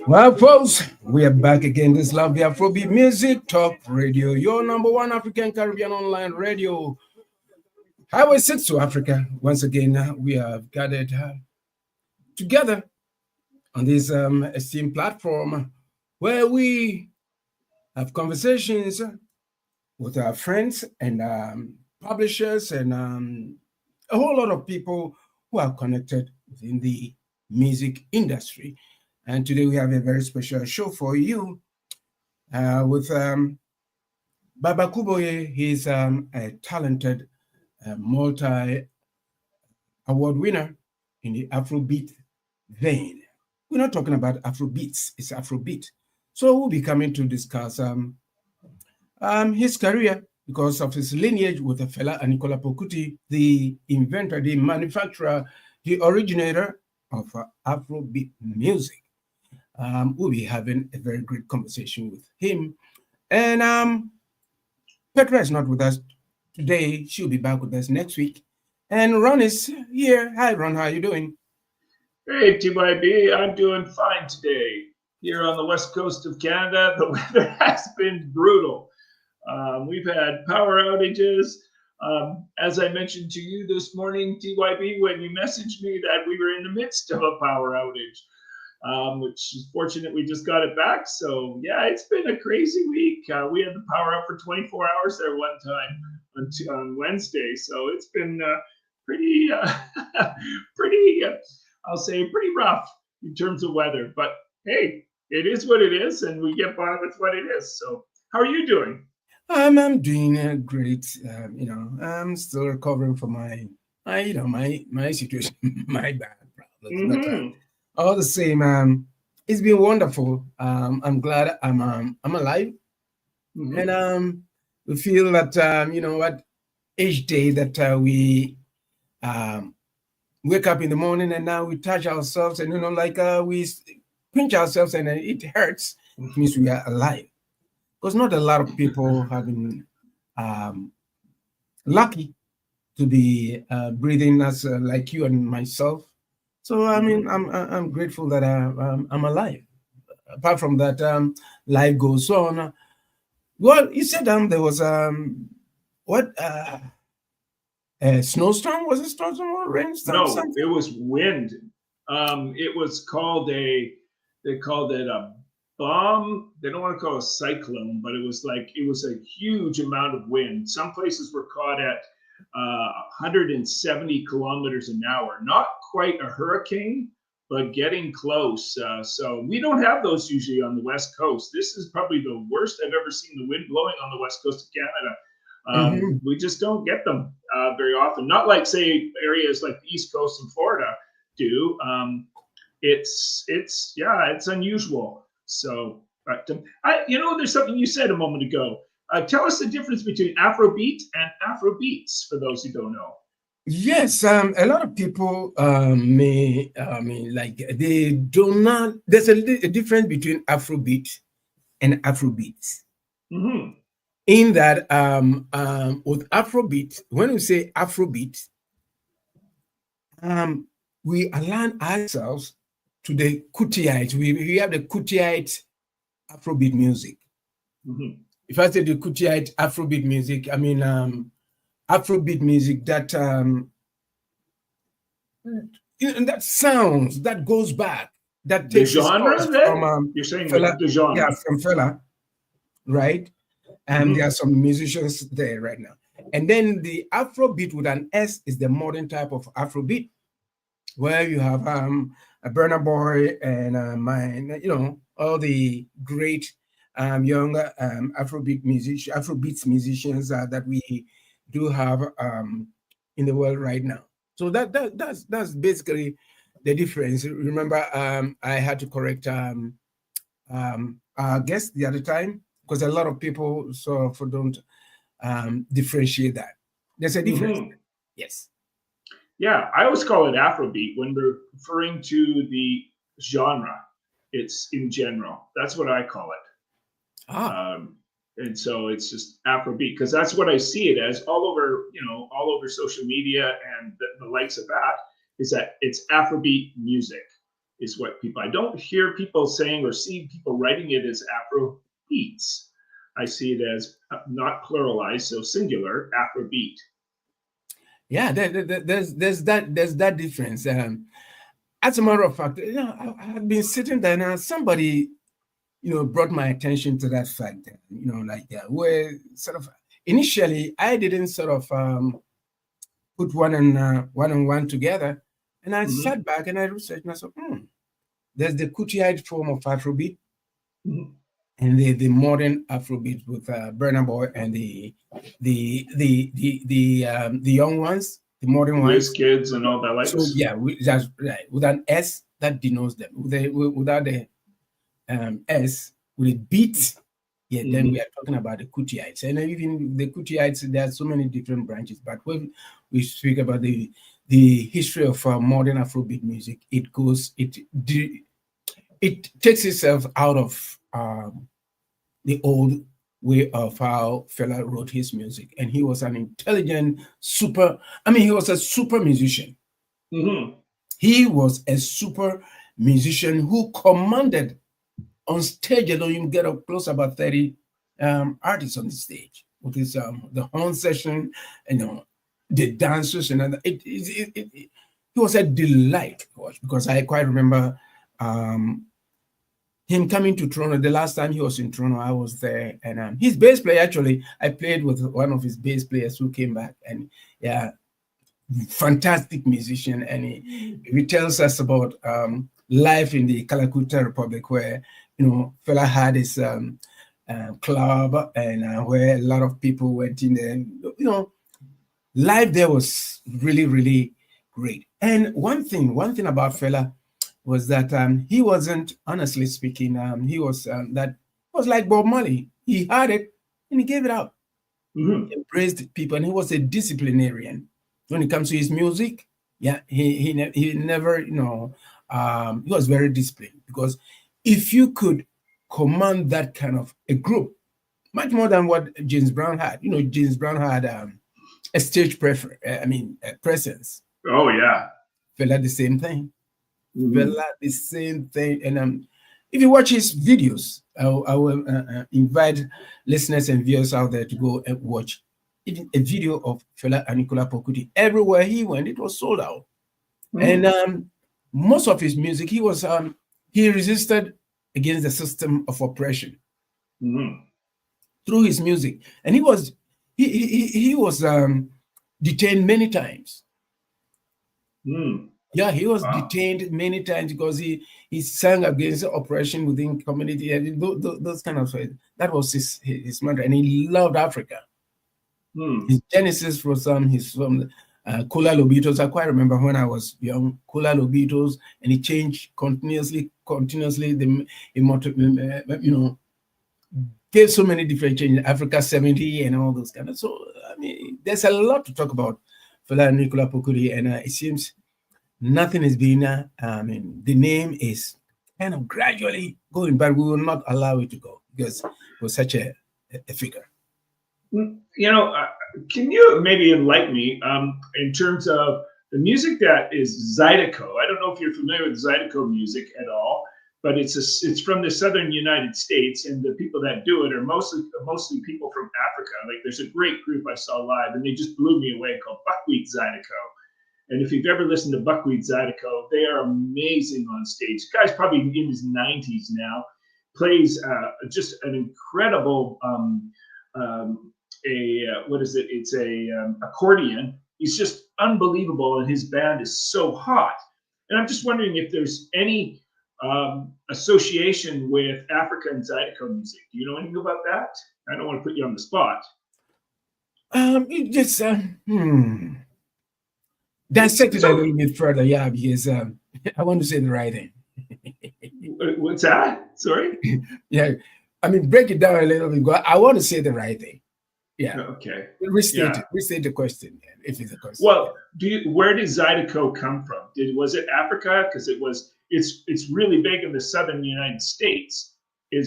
Well, folks, we are back again. This love the Afrobeat Music Talk Radio, your number one African Caribbean online radio. Highway 6 to Africa. Once again, we have gathered together on this esteemed platform where we have conversations with our friends and publishers and a whole lot of people who are connected within the music industry. And today we have a very special show for you with Baba Kuboye. He's a talented multi-award winner in the Afrobeat vein. We're not talking about Afrobeats, it's Afrobeat. So we'll be coming to discuss his career because of his lineage with the fella Nicola Pokuti, the inventor, the manufacturer, the originator of Afrobeat music. We'll be having a very great conversation with him. And Petra is not with us today. She'll be back with us next week. And Ron is here. Hi, Ron. How are you doing? Hey, TYB. I'm doing fine today. Here on the west coast of Canada, the weather has been brutal. We've had power outages. As I mentioned to you this morning, TYB, when you messaged me that we were in the midst of a power outage, which is fortunate we just got it back. So yeah, it's been a crazy week. We had the power up for 24 hours there one time on Wednesday. So it's been pretty, I'll say pretty rough in terms of weather. But hey, it is what it is, and we get by with what it is. So how are you doing? I'm doing great. I'm still recovering from my situation, my bad problems. But, all the same, it's been wonderful. I'm glad I'm alive, and we feel that each day that we wake up in the morning and now we touch ourselves and we pinch ourselves and it hurts. It means we are alive. Because not a lot of people have been lucky to be breathing as like you and myself. So I mean, I'm grateful that I'm alive. Apart from that, life goes on. Well, you said there was a snowstorm? Was it snowstorm or rainstorm? No, it was wind. It was called they called it a bomb. They don't want to call it a cyclone, but it was a huge amount of wind. Some places were caught at 170 kilometers an hour. Not quite a hurricane, but getting close. So we don't have those usually on the West Coast. This is probably the worst I've ever seen the wind blowing on the West Coast of Canada. We just don't get them very often. Not like, say, areas like the East Coast and Florida do. It's unusual. So, but there's something you said a moment ago. Tell us the difference between Afrobeat and Afrobeats for those who don't know. Yes, a lot of people they do not. There's a difference between Afrobeat and Afrobeats. In that, with Afrobeat, when we say Afrobeat, we align ourselves to the Kutiite. We have the Kutiite Afrobeat music. If I say the Kutiite Afrobeat music, I mean Afrobeat music that that sounds, that goes back, that takes the genre. From you're saying fella, the genre, yeah, from fella, right? And there are some musicians there right now. And then the Afrobeat with an S is the modern type of Afrobeat, where you have a Burna Boy and all the great young Afrobeats musicians that we do have in the world right now. So that's basically the difference. Remember, I had to correct our guest the other time because a lot of people sort of don't differentiate that. There's a difference. Yes. Yeah, I always call it Afrobeat when we're referring to the genre. It's in general. That's what I call it. And so it's just Afrobeat because that's what I see it as all over social media and the likes of that is that it's Afrobeat music. is what people, I don't hear people saying or see people writing it as Afro beats. I see it as not pluralized, so singular, Afrobeat. Yeah, there's that difference. As a matter of fact, I've been sitting there now. Somebody, brought my attention to that fact. Where sort of initially I didn't sort of put one and one together, and I sat back and I researched and I said, there's the Kutiite form of Afrobeat, and the modern Afrobeat with Burna Boy and the young ones, the modern ones, kids and all that. Like so yeah, that's right. With an S that denotes them. Without the S, with a beat, then we are talking about the Kutiites. And even the Kutiites, there are so many different branches. But when we speak about the history of modern Afrobeat music, it takes itself out of the old way of how Fela wrote his music. And he was an intelligent, he was a super musician. He was a super musician who commanded on stage alone. You get up close about 30 artists on the stage with his the horn session, the dancers, and it was a delight to watch, because I quite remember him coming to Toronto. The last time he was in Toronto, I was there, and his bass player, actually, I played with one of his bass players who came back, and yeah, fantastic musician, and he tells us about life in the Kalakuta Republic, where Fela had his club, and where a lot of people went in there. Life there was really, really great. And one thing about Fela was that he wasn't, honestly speaking, he was like Bob Marley. He had it and he gave it out. He embraced people, and he was a disciplinarian when it comes to his music. Yeah, he never, he was very disciplined, because if you could command that kind of a group, much more than what James Brown had. James Brown had a stage presence. Oh yeah. Fela the same thing. Fela the same thing. And if you watch his videos, I will invite listeners and viewers out there to go and watch even a video of Fela Anikulapo Kuti. Everywhere he went, it was sold out. And most of his music, he resisted against the system of oppression through his music, and he was detained many times. Yeah, he was detained many times because he sang against oppression within community, and those kind of things. That was his mantra, and he loved Africa. His genesis was he's from Kula Lobitos. I quite remember when I was young, Kula Lobitos, and he changed continuously. Gave so many different changes. Africa 70 and all those kind of. So there's a lot to talk about Fela Anikulapo Kuti, and it seems nothing is being. The name is kind of gradually going, but we will not allow it to go because it was such a figure. Can you maybe enlighten me in terms of the music that is Zydeco? I don't know if you're familiar with Zydeco music at all, but it's from the southern United States, and the people that do it are mostly people from Africa. Like, there's a great group I saw live, and they just blew me away, called Buckwheat Zydeco. And if you've ever listened to Buckwheat Zydeco, they are amazing on stage. The guy's probably in his 90s now, plays just an incredible what is it? It's a accordion. He's just unbelievable, and his band is so hot. And I'm just wondering if there's any association with Africa and Zydeco music. Do you know anything about that? I don't want to put you on the spot. Dissect it a little bit further, yeah, because I want to say the right thing. What's that? Sorry? Yeah, break it down a little bit. I want to say the right thing. Yeah. Okay. Restate the question, if it's a question. Well, where did Zydeco come from? Was it Africa? Because it's really big in the southern United States.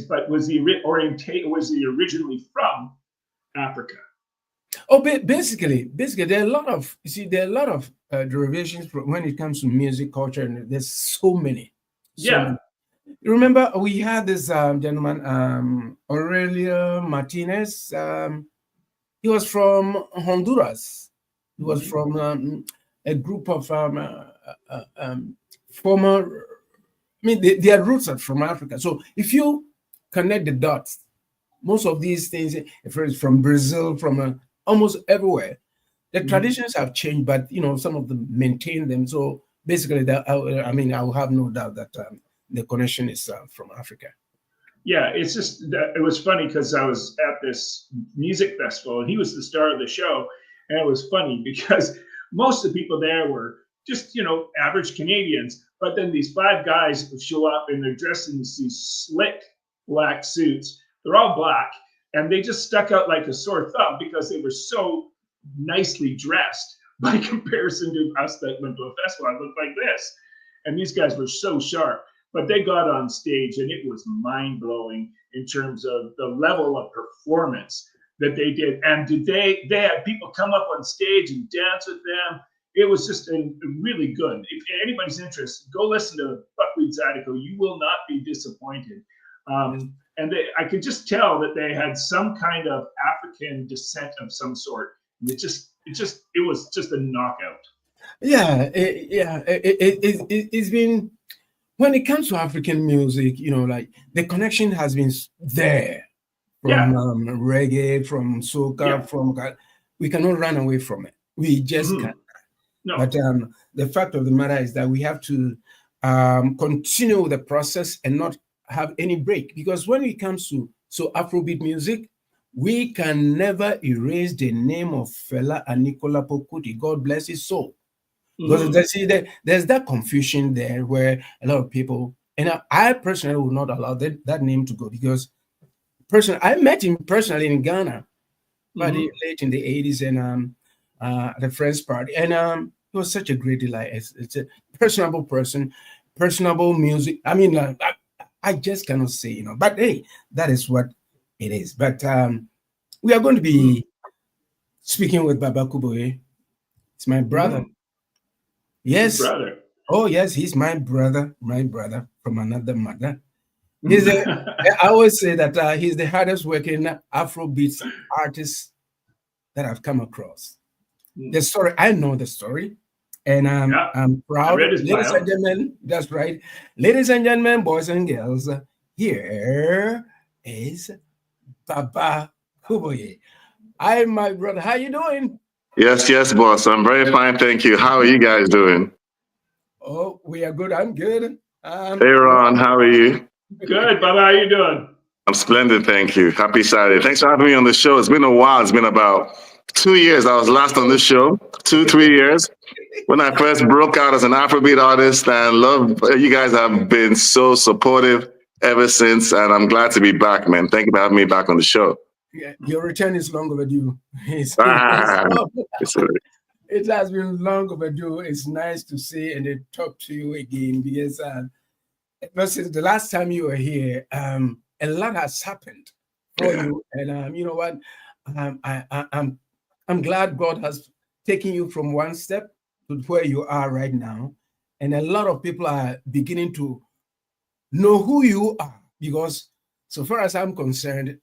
But was he originally from Africa? Oh, basically, there are a lot of derivations when it comes to music culture, and there's so many. So Yeah. many. You remember we had this gentleman, Aurelio Martinez. He was from Honduras. He was Mhm. from a group of former. I mean, their roots are from Africa. So if you connect the dots, most of these things, if it's from Brazil, from almost everywhere, the Mhm. traditions have changed, but some of them maintain them. So basically, that I mean, I will have no doubt that the connection is from Africa. Yeah, it's just that it was funny because I was at this music festival and he was the star of the show, and it was funny because most of the people there were just average Canadians, but then these five guys would show up and they're dressed in these slick black suits. They're all black, and they just stuck out like a sore thumb because they were so nicely dressed by comparison to us that went to a festival. I looked like this, and these guys were so sharp, but they got on stage and it was mind blowing in terms of the level of performance that they did. And they had people come up on stage and dance with them. It was just really good. If anybody's interested, go listen to Buckwheat Zydeco. You will not be disappointed. And I could just tell that they had some kind of African descent of some sort. And it was just a knockout. Yeah, it's been when it comes to African music, like the connection has been there from Yeah, reggae, from yeah. soca, we cannot run away from it. We just Hmm. can't. But No. the fact of the matter is that we have to continue the process and not have any break. Because when it comes to Afrobeat music, we can never erase the name of Fela Aníkúlá Kuti. God bless his soul. Because Hmm. there's that confusion there where a lot of people, and I personally would not allow that name to go because personally, I met him personally in Ghana, but Hmm. late in the 80s and at a friend's party. And he was such a great delight. It's a personable person, personable music. I mean, I just cannot say, but hey, that is what it is. But we are going to Hmm. be speaking with Baba Kuboye. It's my brother. Hmm. Your Yes. brother. Oh, yes, he's my brother from another mother. He's a, I always say that he's the hardest working Afrobeat artist that I've come across. The story, I know the story, and Yeah, I'm I proud. read his Ladies and bio. gentlemen, that's right. Ladies and gentlemen, boys and girls, here is Baba Kuboye. Hi, my brother. How you doing? Yes, yes, boss. I'm very fine, thank you. How are you guys doing? Oh, we are good. I'm good. Hey, Ron, how are you? Good, Baba. How you doing? I'm splendid, thank you. Happy Saturday. Thanks for having me on the show. It's been a while. It's been about 2 years. I was last on this show, 3 years. When I first broke out as an Afrobeat artist, and love you guys have been so supportive ever since. And I'm glad to be back, man. Thank you for having me back on the show. Yeah, your return is long overdue. Ah, it's a- It has been long overdue. It's nice to see and to talk to you again because since the last time you were here, a lot has happened for yeah. you, and you know what? I'm glad God has taken you from one step to where you are right now, and a lot of people are beginning to know who you are because, so far as I'm concerned,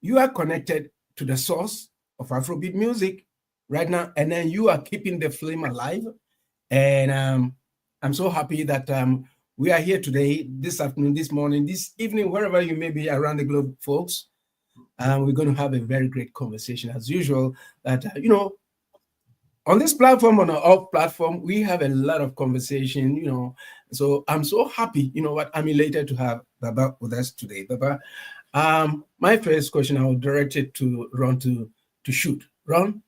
you are connected to the source of Afrobeat music right now, and then you are keeping the flame alive. And I'm so happy that we are here today, this afternoon, this morning, this evening, wherever you may be around the globe, folks. We're going to have a very great conversation as usual. That on this platform, on our off platform, we have a lot of conversation. So I'm so happy. You know what? I'm elated to have Baba with us today. Baba, my first question, I will direct it to Ron to shoot. Ron?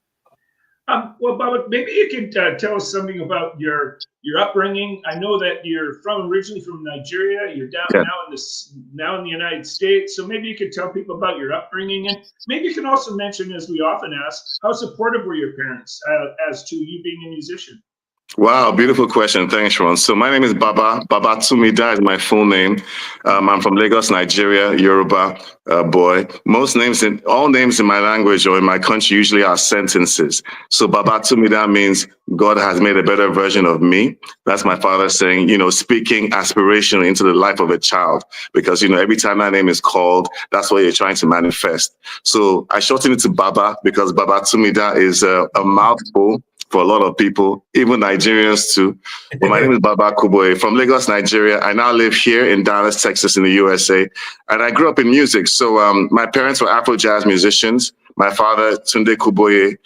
Well, Baba, maybe you could tell us something about your upbringing. I know that you're originally from Nigeria. You're down Yeah. now in the United States. So maybe you could tell people about your upbringing, and maybe you can also mention, as we often ask, how supportive were your parents as to you being a musician? Wow, beautiful question. Thanks, Ron. So my name is Baba Tumida is my full name. I'm from Lagos, Nigeria, Yoruba boy. All names in my language or in my country usually are sentences. So Baba Tumida means God has made a better version of me. That's my father saying, speaking aspirationally into the life of a child. Because, every time that name is called, that's what you're trying to manifest. So I shorten it to Baba because Baba Tumida is a mouthful for a lot of people, even Nigerians too. But my name is Baba Kuboye from Lagos, Nigeria. I now live here in Dallas, Texas, in the USA, and I grew up in music. So my parents were Afro jazz musicians. My father, Tunde Kuboye,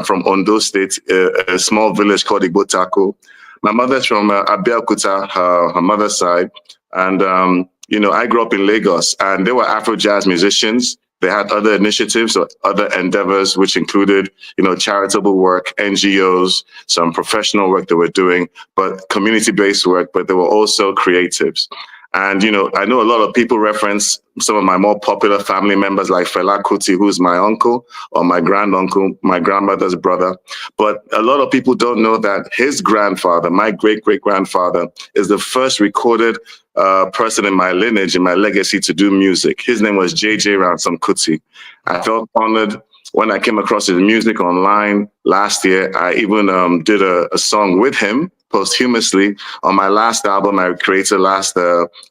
from Ondo State, a small village called Igbotako. My mother's from Abeokuta, her mother's side, and I grew up in Lagos, and they were Afro jazz musicians. They had other initiatives or other endeavors, which included, charitable work, NGOs, some professional work they were doing, but community-based work, but they were also creatives. And, I know a lot of people reference some of my more popular family members like Fela Kuti, who's my uncle or my granduncle, my grandmother's brother. But a lot of people don't know that his grandfather, my great-great-grandfather, is the first recorded person in my lineage, in my legacy to do music. His name was J.J. Ransom Kuti. I felt honored when I came across his music online last year. I even did a song with him posthumously on my last album I created last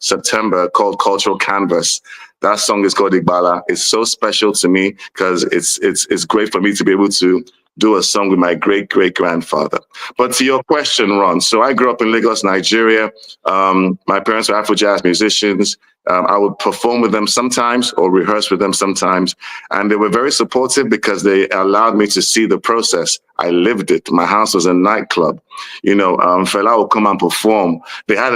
September called Cultural Canvas. That song is called Igbala. It's so special to me because it's great for me to be able to do a song with my great-great-grandfather. But to your question, Ron, so I grew up in Lagos, Nigeria. My parents were Afro jazz musicians. I would perform with them sometimes or rehearse with them sometimes. And they were very supportive because they allowed me to see the process. I lived it. My house was a nightclub. Fela would come and perform. They had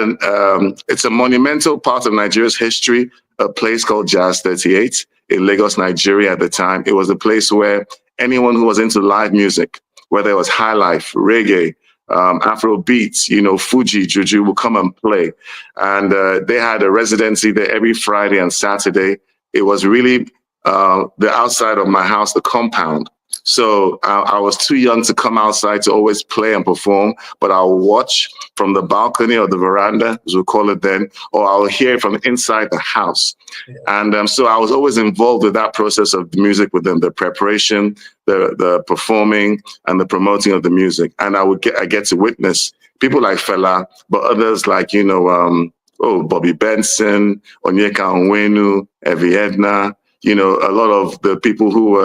it's a monumental part of Nigeria's history, a place called Jazz 38 in Lagos, Nigeria at the time. It was a place where anyone who was into live music, whether it was high life, reggae, Afrobeat, Fuji, Juju will come and play. And they had a residency there every Friday and Saturday. It was really the outside of my house, the compound. So I was too young to come outside to always play and perform, but I'll watch from the balcony or the veranda, as we call it then, or I'll hear it from inside the house. Yeah. And so I was always involved with that process of the music with them, the preparation, the performing, and the promoting of the music. And I get to witness people like Fela, but others like, Bobby Benson, Onyeka Onwenu, Evie Edna, a lot of the people who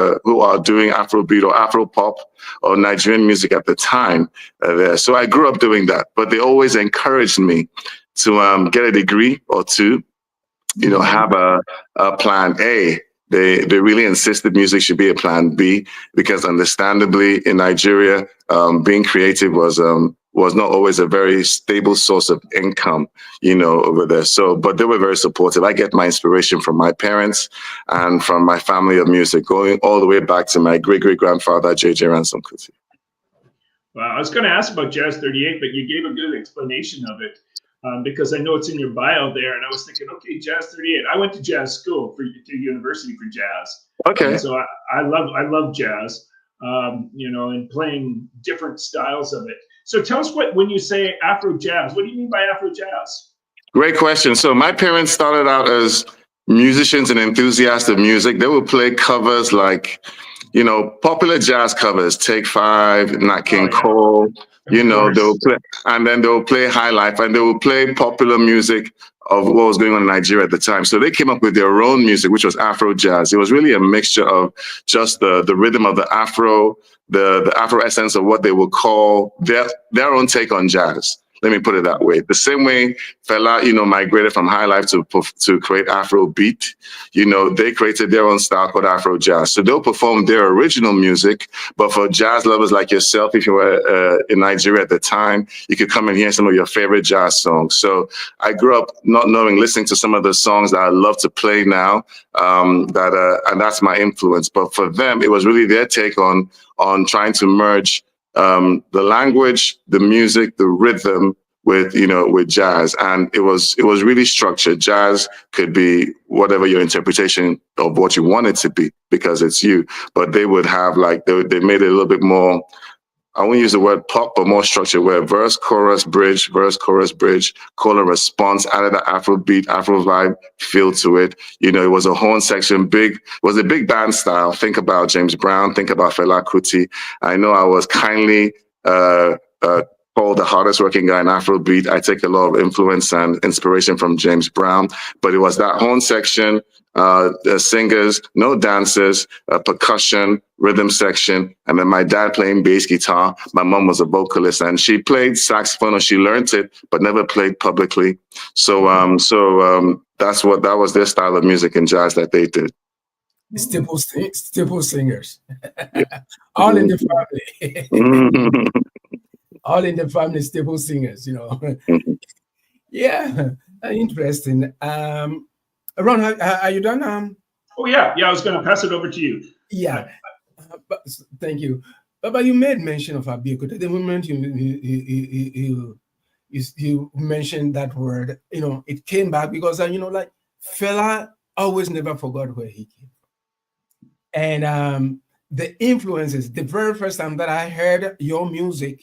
are doing Afrobeat or Afropop or Nigerian music at the time there. So I grew up doing that, but they always encouraged me to get a degree or two, have a plan A. They really insisted music should be a plan B because understandably in Nigeria, being creative was not always a very stable source of income, over there. So, but they were very supportive. I get my inspiration from my parents and from my family of music, going all the way back to my great-great-grandfather, J.J. Ransom Kuti. Well, I was going to ask about Jazz 38, but you gave a good explanation of it because I know it's in your bio there. And I was thinking, okay, Jazz 38. I went to jazz school to university for jazz. Okay. And so I love jazz, and playing different styles of it. So tell us when you say Afro jazz, what do you mean by Afro jazz? Great question. So my parents started out as musicians and enthusiasts of music. They would play covers like, popular jazz covers, Take Five, Nat King Cole, they will play, and then they will play high life, and they will play popular music of what was going on in Nigeria at the time. So they came up with their own music, which was Afro jazz. It was really a mixture of just the rhythm of the Afro, the Afro essence of what they would call their own take on jazz. Let me put it that way. The same way Fela, migrated from high life to create Afrobeat, they created their own style called Afro jazz. So they'll perform their original music, but for jazz lovers like yourself, if you were in Nigeria at the time, you could come and hear some of your favorite jazz songs. So I grew up not knowing, listening to some of the songs that I love to play now, and that's my influence. But for them, it was really their take on trying to merge the language, the music, the rhythm with jazz. And it was really structured. Jazz could be whatever your interpretation of what you want it to be because it's you. But they would have they made it a little bit more I won't use the word pop, but more structured, where verse, chorus, bridge, call and response, added the Afrobeat, Afro vibe feel to it. You know, it was a horn section, was a big band style. Think about James Brown, think about Fela Kuti. I know I was kindly called the hardest working guy in Afrobeat. I take a lot of influence and inspiration from James Brown, but it was that horn section, the singers, no dancers, percussion, rhythm section, and then my dad playing bass guitar. My mom was a vocalist, and she played saxophone, or she learned it, but never played publicly. So, that was their style of music and jazz that they did. Staple singers, all in the family. All in the family, staple singers, you know. Yeah, interesting. Ron, are you done? Oh yeah, I was going to pass it over to you. Yeah, thank you. But you made mention of Abiku. The moment you mentioned that word, you know, it came back because you know, like Fela always never forgot where he came from, and the influences. The very first time that I heard your music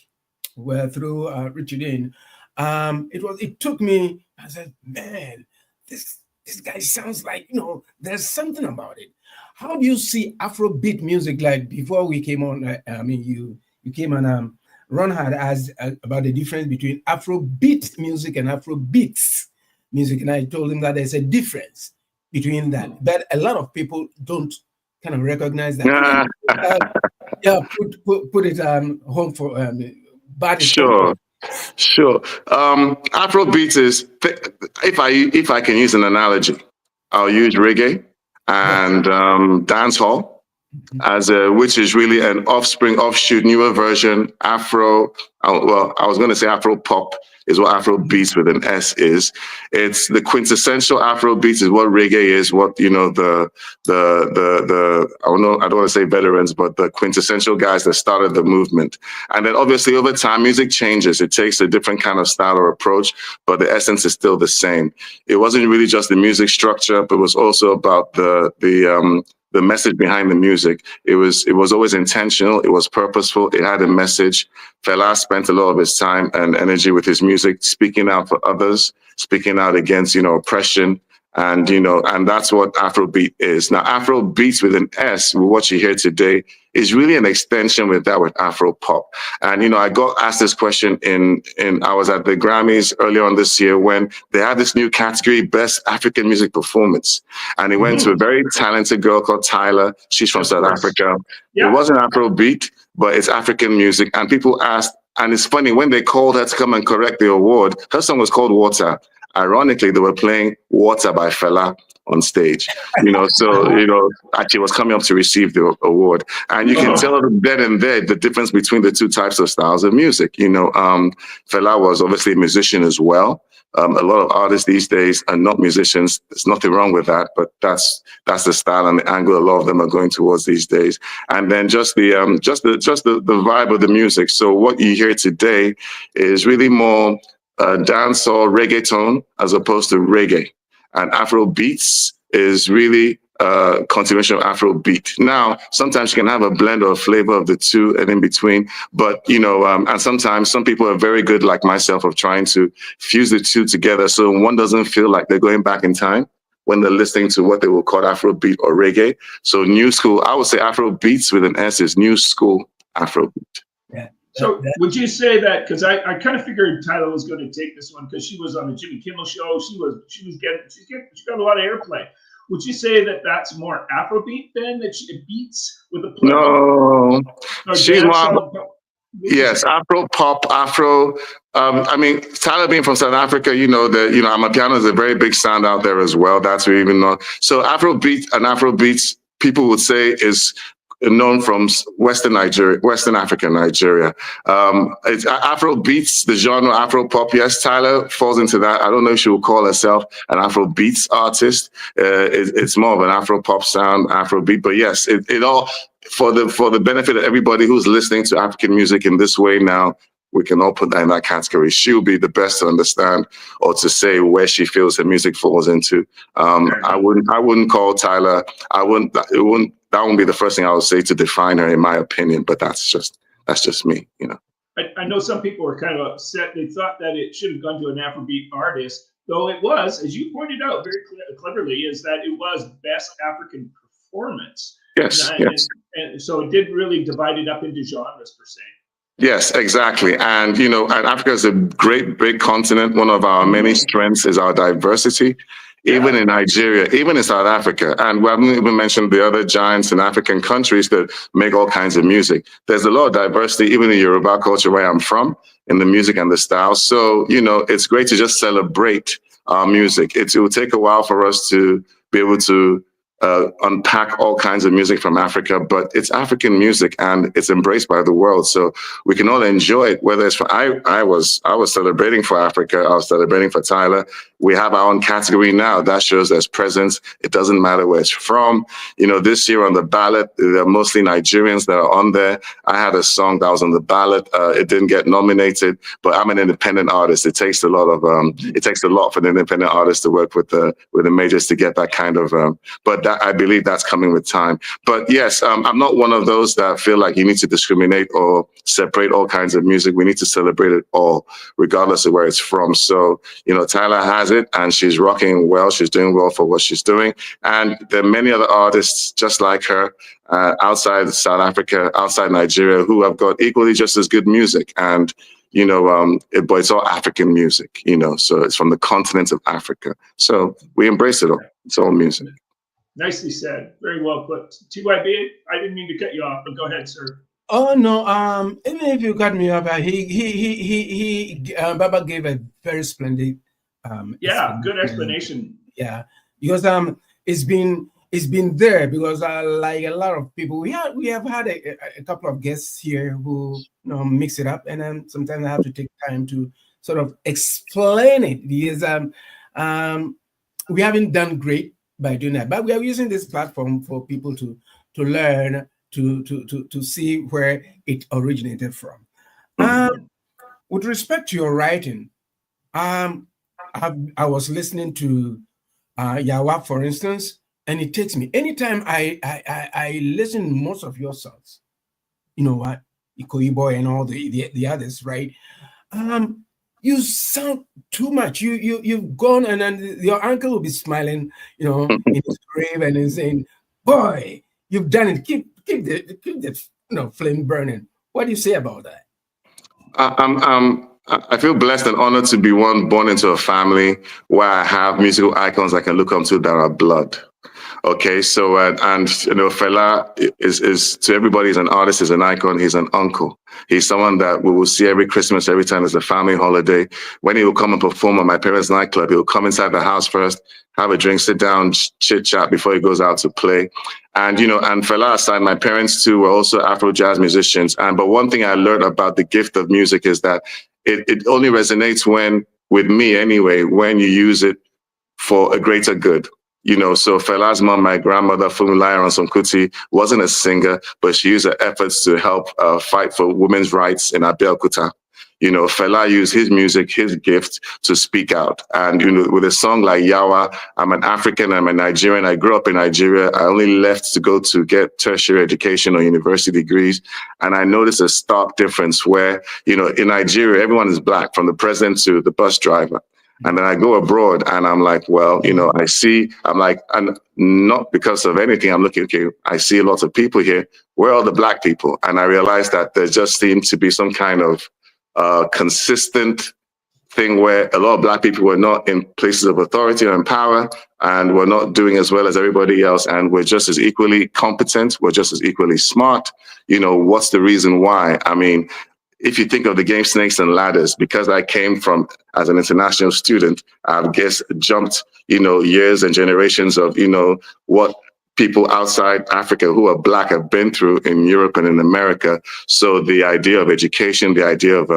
were through Richard In. It took me. I said, man, this guy sounds like, you know, there's something about it. How do you see Afrobeat music? Like before we came on, you came on. Ron had asked about the difference between Afrobeat music and Afrobeats music, and I told him that there's a difference between that. But a lot of people don't kind of recognize that. Yeah, put it home for Sure. Afrobeat is, if I can use an analogy, I'll use reggae and dancehall as which is really an offshoot, newer version. Afro, well, I was going to say Afro pop is what Afrobeats with an S is. It's the quintessential Afrobeats is what reggae is, what, you know, the I don't want to say veterans, but the quintessential guys that started the movement. And then obviously over time, music changes. It takes a different kind of style or approach, but the essence is still the same. It wasn't really just the music structure, but it was also about the message behind the music. It was always intentional. It was purposeful. It had a message. Fela spent a lot of his time and energy with his music, speaking out for others, speaking out against, you know, oppression. And, you know, and that's what Afrobeat is. Now, Afrobeats with an S, what you hear today, is really an extension with that with Afro pop. And, you know, I got asked this question I was at the Grammys earlier on this year when they had this new category, Best African Music Performance. And it went to a very talented girl called Tyler. She's from South Africa. Yeah. It wasn't Afrobeat, but it's African music. And people asked, and it's funny, when they called her to come and correct the award, her song was called Water. Ironically, they were playing Water by Fela on stage, you know, so, you know, actually was coming up to receive the award. And you can tell then and there the difference between the two types of styles of music. You know, Fela was obviously a musician as well. A lot of artists these days are not musicians. There's nothing wrong with that, but that's the style and the angle a lot of them are going towards these days. And then just the vibe of the music. So what you hear today is really more dancehall reggaeton as opposed to reggae, and Afro beats is really a continuation of Afro beat. Now, sometimes you can have a blend or a flavor of the two and in between, but you know, and sometimes some people are very good, like myself, of trying to fuse the two together so one doesn't feel like they're going back in time when they're listening to what they will call Afro beat or reggae. So new school, I would say Afro beats with an S is new school Afro beat. Yeah. So would you say that, because I kind of figured Tyler was going to take this one because she was on the Jimmy Kimmel show, she got a lot of airplay. Would you say that that's more Afrobeat then, that it beats with a play? No, she's more. Yes, Afro pop, Afro. I mean, Tyler being from South Africa, you know that, you know, Amapiano is a very big sound out there as well. That's what we even know. So Afrobeat and Afrobeats, people would say, is known from Western Africa, Nigeria. It's Afro beats, the genre Afro pop. Yes, Tyler falls into that. I don't know if she will call herself an Afro beats artist. It's more of an Afro pop sound, Afro beat. But yes, it all for the benefit of everybody who's listening to African music in this way now. We can all put that in that category. She'll be the best to understand or to say where she feels her music falls into. I wouldn't call Tyler. That wouldn't be the first thing I would say to define her, in my opinion. But that's just That's just me, I know some people were kind of upset. They thought that it should have gone to an Afrobeat artist, though it was, as you pointed out very cleverly, is that it was Best African Performance. Yes, yes. And so it did really divide it up into genres per se. Yes, exactly. And, and Africa is a great, big continent. One of our many strengths is our diversity, even in Nigeria, even in South Africa. And we haven't even mentioned the other giants in African countries that make all kinds of music. There's a lot of diversity, even in Yoruba culture where I'm from, in the music and the style. So, it's great to just celebrate our music. It will take a while for us to be able to unpack all kinds of music from Africa, but it's African music and it's embraced by the world. So we can all enjoy it, whether it's for, I was celebrating for Africa. I was celebrating for Tyler. We have our own category now that shows there's presence. It doesn't matter where it's from. This year on the ballot, there are mostly Nigerians that are on there. I had a song that was on the ballot. It didn't get nominated, but I'm an independent artist. It takes a lot for the independent artist to work with the majors to get that kind of, but I believe that's coming with time. But yes, I'm not one of those that feel like you need to discriminate or separate all kinds of music. We need to celebrate it all, regardless of where it's from. So, Tyler has it and she's rocking well. She's doing well for what she's doing. And there are many other artists just like her outside South Africa, outside Nigeria, who have got equally just as good music. And but it's all African music, so it's from the continent of Africa. So we embrace it all. It's all music. Nicely said. Very well put. TYB, I didn't mean to cut you off, but go ahead, sir. Oh no, even if you cut me off, Baba gave a very splendid good explanation. Yeah, because it's been there because like a lot of people, we have had a couple of guests here who mix it up, and then sometimes I have to take time to sort of explain it because we haven't done great by doing that, but we are using this platform for people to learn, to see where it originated from. With respect to your writing, I was listening to HWY, for instance, and it takes me anytime I listen to most of your songs, what, Ikoyi Boy and all the others, right? You sound too much. You've gone, and then your uncle will be smiling, in his grave, and he's saying, "Boy, you've done it. Keep the flame burning." What do you say about that? I feel blessed and honored to be born into a family where I have musical icons I can look up to that are blood. Okay, so Fela is to everybody, he's an artist, he's an icon, he's an uncle. He's someone that we will see every Christmas, every time there's a family holiday. When he will come and perform at my parents' nightclub, he will come inside the house first, have a drink, sit down, chit chat before he goes out to play. And and Fela aside, my parents too were also Afro jazz musicians. But one thing I learned about the gift of music is that it only resonates with me anyway, when you use it for a greater good. So Fela's mom, my grandmother, Funmilayo Ransome Kuti, wasn't a singer, but she used her efforts to help fight for women's rights in Abeokuta. Fela used his music, his gift to speak out. And, with a song like HWY, I'm an African, I'm a Nigerian. I grew up in Nigeria. I only left to go to get tertiary education or university degrees. And I noticed a stark difference where, in Nigeria, everyone is black, from the president to the bus driver. And then I go abroad and I'm like, well, and not because of anything, I'm looking, okay, I see a lot of people here. Where are the black people? And I realized that there just seemed to be some kind of consistent thing where a lot of black people were not in places of authority and power, and we're not doing as well as everybody else. And we're just as equally competent. We're just as equally smart. What's the reason why? I mean, if you think of the game Snakes and Ladders, because I came from as an international student, I've jumped, years and generations of, what people outside Africa who are black have been through in Europe and in America. So the idea of education, the idea of,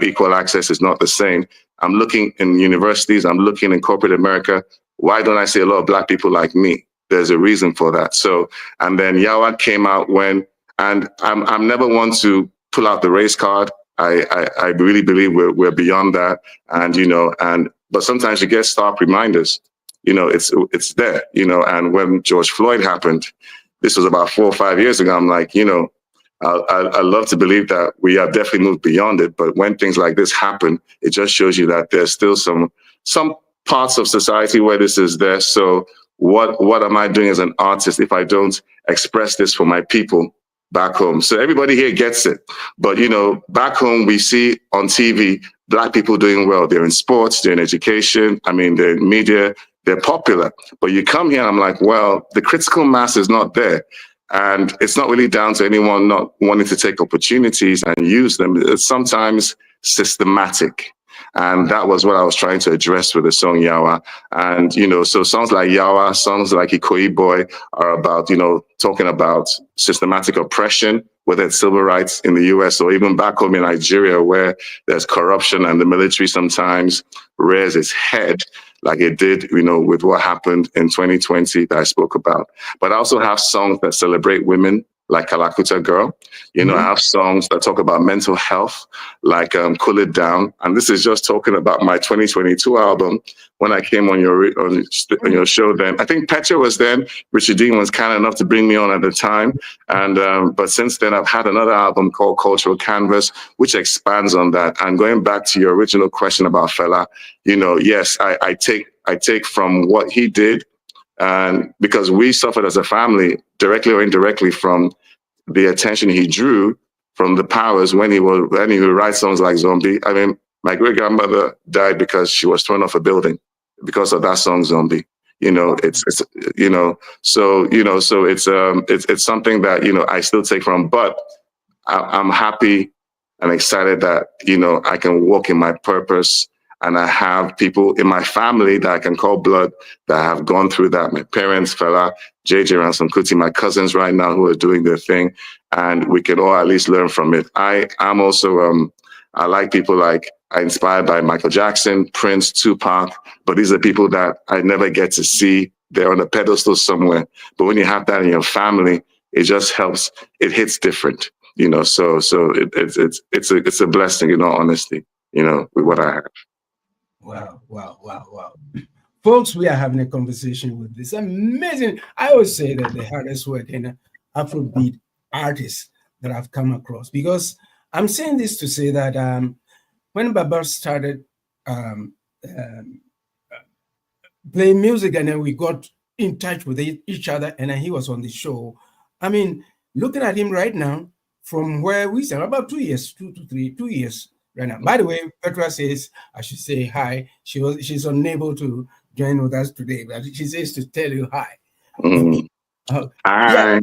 equal access is not the same. I'm looking in universities, I'm looking in corporate America. Why don't I see a lot of black people like me? There's a reason for that. So, and then HWY came out and I'm never one to pull out the race card. I really believe we're beyond that. And, but sometimes you get stark reminders, it's there, and when George Floyd happened, this was about 4 or 5 years ago, I'm like, I love to believe that we have definitely moved beyond it. But when things like this happen, it just shows you that there's still some parts of society where this is there. So what am I doing as an artist if I don't express this for my people back home? So everybody here gets it. But, back home, we see on TV, Black people doing well. They're in sports, they're in education. I mean, they're in media, they're popular. But you come here and I'm like, well, the critical mass is not there. And it's not really down to anyone not wanting to take opportunities and use them. It's sometimes systematic. And that was what I was trying to address with the song Yawa. And, so songs like Yawa, songs like HWY Boy are about, talking about systematic oppression, whether it's civil rights in the US or even back home in Nigeria, where there's corruption and the military sometimes rears its head, like it did, with what happened in 2020 that I spoke about. But I also have songs that celebrate women, like Kalakuta Girl. I have songs that talk about mental health, like Cool It Down. And this is just talking about my 2022 album. When I came on your show then, I think Petra was then, Richard Dean was kind enough to bring me on at the time. And but since then, I've had another album called Cultural Canvas, which expands on that. And going back to your original question about Fela, yes, I take from what he did, and because we suffered as a family, directly or indirectly, from the attention he drew from the powers when he would write songs like Zombie. I mean, my great grandmother died because she was thrown off a building because of that song Zombie. So it's something that I still take from, but I'm happy and excited that I can walk in my purpose. And I have people in my family that I can call blood that have gone through that. My parents, Fela, JJ Ransom Kuti, my cousins right now who are doing their thing. And we can all at least learn from it. I'm also, I like people like, I'm inspired by Michael Jackson, Prince, Tupac, but these are people that I never get to see. They're on a pedestal somewhere. But when you have that in your family, it just helps. It hits different, so it's a blessing, in all honesty, with what I have. Wow. Folks, we are having a conversation with this amazing, I always say that the hardest working Afrobeat artists that I've come across, because I'm saying this to say that when Baba started playing music and then we got in touch with each other and then he was on the show, I mean, looking at him right now, from where we stand, about 2 years, 2 years right now. By the way, Petra says I should say hi. She's unable to join with us today, but she says to tell you hi. Hi.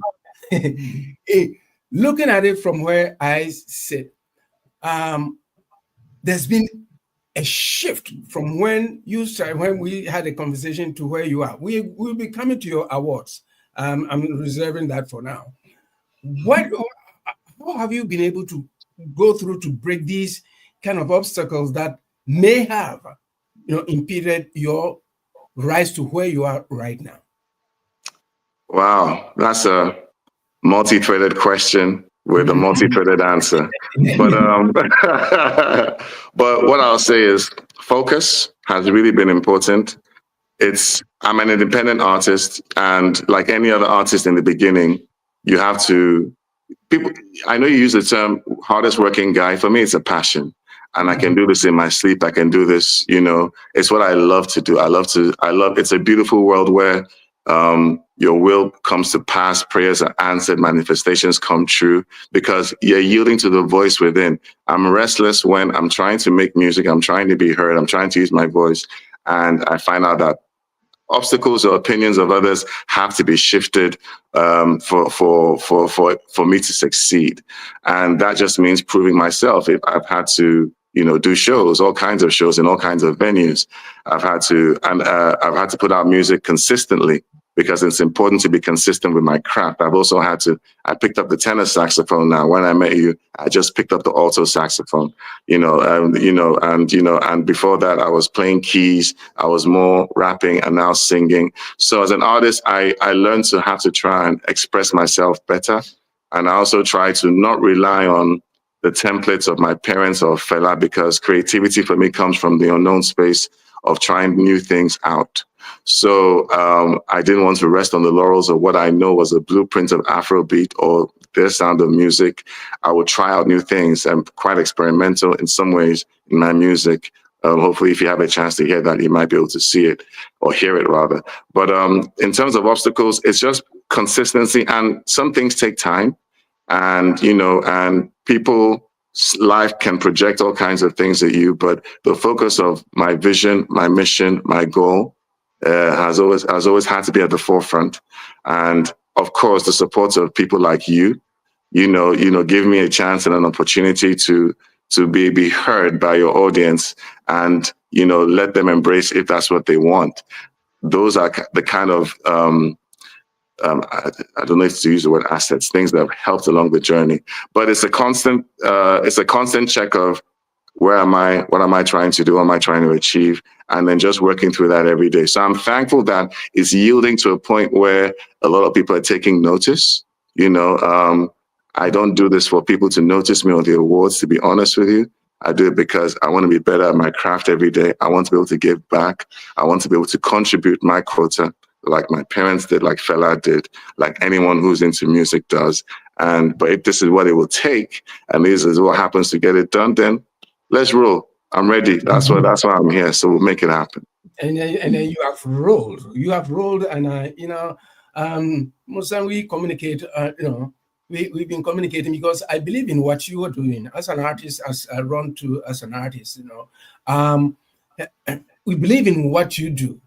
Looking at it from where I sit, there's been a shift from when you started, when we had a conversation, to where you are. We'll be coming to your awards. I'm reserving that for now. How have you been able to go through to break these kind of obstacles that may have, impeded your rise to where you are right now? Wow, that's a multi-threaded question with a multi-threaded answer. But but what I'll say is focus has really been important. I'm an independent artist, and like any other artist in the beginning, you have to. I know you use the term hardest working guy. For me, it's a passion. And I can do this in my sleep. I can do this, it's what I love to do. It's a beautiful world where your will comes to pass, prayers are answered, manifestations come true, because you're yielding to the voice within. I'm restless when I'm trying to make music. I'm trying to be heard. I'm trying to use my voice. And I find out that obstacles or opinions of others have to be shifted for me to succeed. And that just means proving myself. If I've had to, do shows, all kinds of shows in all kinds of venues. I've had to put out music consistently, because it's important to be consistent with my craft. I picked up the tenor saxophone now. When I met you, I just picked up the alto saxophone, and before that I was playing keys, I was more rapping and now singing. So as an artist, I learned to have to try and express myself better. And I also try to not rely on the templates of my parents or Fela, because creativity for me comes from the unknown space of trying new things out. So I didn't want to rest on the laurels of what I know was a blueprint of Afrobeat, or their sound of music. I would try out new things. I'm quite experimental in some ways in my music. Hopefully, if you have a chance to hear that, you might be able to see it or hear it rather. But in terms of obstacles, it's just consistency, and some things take time. And and people's life can project all kinds of things at you, but the focus of my vision, my mission, my goal has always had to be at the forefront. And of course, the support of people like you, give me a chance and an opportunity to be heard by your audience, and let them embrace if that's what they want. Those are the kind of I don't know if to use the word assets, things that have helped along the journey. But it's a constant check of where am I, what am I trying to do, what am I trying to achieve, and then just working through that every day. So I'm thankful that it's yielding to a point where a lot of people are taking notice. I don't do this for people to notice me or the awards, to be honest with you. I do it because I want to be better at my craft every day. I want to be able to give back. I want to be able to contribute my quota, like my parents did, like Fela did, like anyone who's into music does. But if this is what it will take, and this is what happens to get it done, then let's roll. I'm ready. That's why I'm here. So we'll make it happen. And then you have rolled. You have rolled, and most time we communicate. We've been communicating because I believe in what you are doing as an artist, as I run to as an artist. We believe in what you do,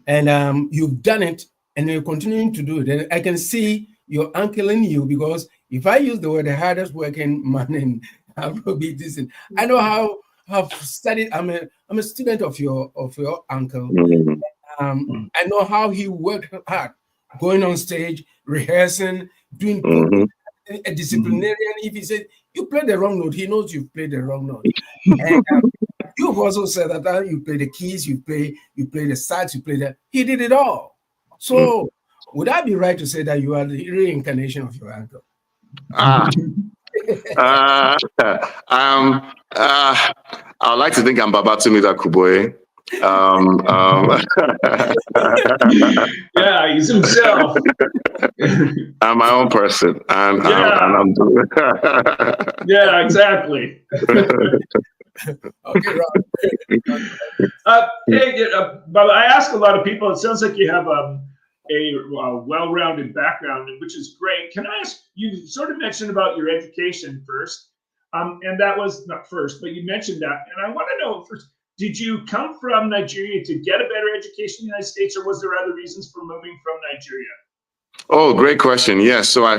and you've done it, and you're continuing to do it. And I can see your uncle in you, because if I use the word the hardest working man in Afrobeat, I know how I've studied. I'm a student of your uncle. I know how he worked hard, going on stage, rehearsing, doing a disciplinarian. If he said you played the wrong note, he knows you played the wrong note. And you've also said that you play the keys, you play the sax, you play that. He did it all. So would I be right to say that you are the reincarnation of your uncle? I'd like to think I'm Baba Kuboye. Yeah, he's himself. I'm my own person, and I'm doing. Yeah, exactly. Okay, Rob. But I ask a lot of people. It sounds like you have a well-rounded background, which is great. Can I ask? You sort of mentioned about your education first, and that was not first, but you mentioned that, and I want to know first. Did you come from Nigeria to get a better education in the United States, or was there other reasons for moving from Nigeria? Oh, great question. Yes. So I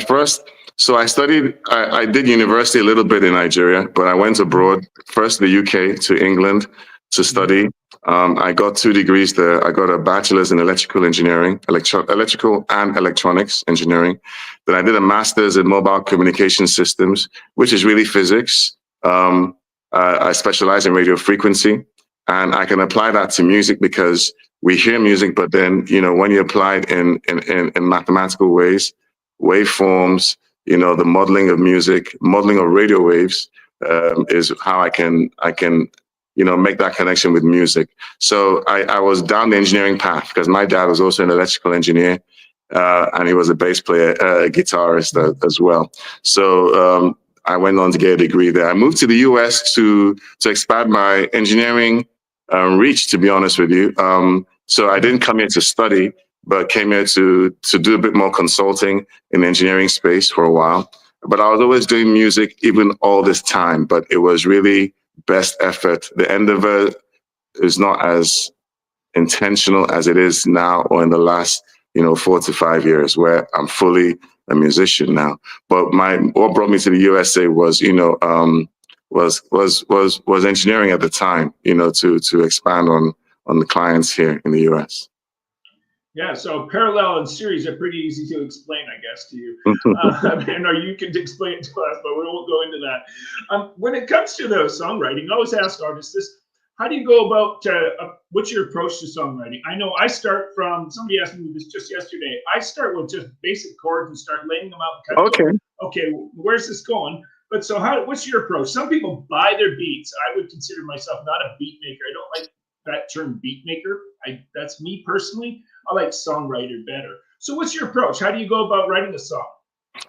studied, I did university a little bit in Nigeria, but I went abroad, first to the UK, to England to study. I got 2 degrees there. I got a bachelor's in electrical engineering, electrical and electronics engineering. Then I did a master's in mobile communication systems, which is really physics. I specialize in radio frequency. And I can apply that to music because we hear music, but then, when you apply it in mathematical ways, waveforms, the modeling of music, modeling of radio waves, is how I can make that connection with music. So I was down the engineering path because my dad was also an electrical engineer, and he was a bass player, a guitarist as well. So I went on to get a degree there. I moved to the US to expand my engineering reach, to be honest with you. So I didn't come here to study, but came here to do a bit more consulting in the engineering space for a while. But I was always doing music even all this time, but it was really best effort. The end of it is not as intentional as it is now or in the last 4 to 5 years, where I'm fully a musician now. But what brought me to the USA was was engineering at the time, to expand on the clients here in the US. Yeah, so parallel and series are pretty easy to explain, I guess, to you. Or you can explain it to us, but we won't go into that. When it comes to the songwriting, I always ask artists this: how do you go about? What's your approach to songwriting? I know I start from. Somebody asked me this just yesterday. I start with just basic chords and start laying them out. Okay, where's this going? But so what's your approach? Some people buy their beats. I would consider myself not a beat maker. I don't like that term beat maker. That's me personally. I like songwriter better. So what's your approach? How do you go about writing a song?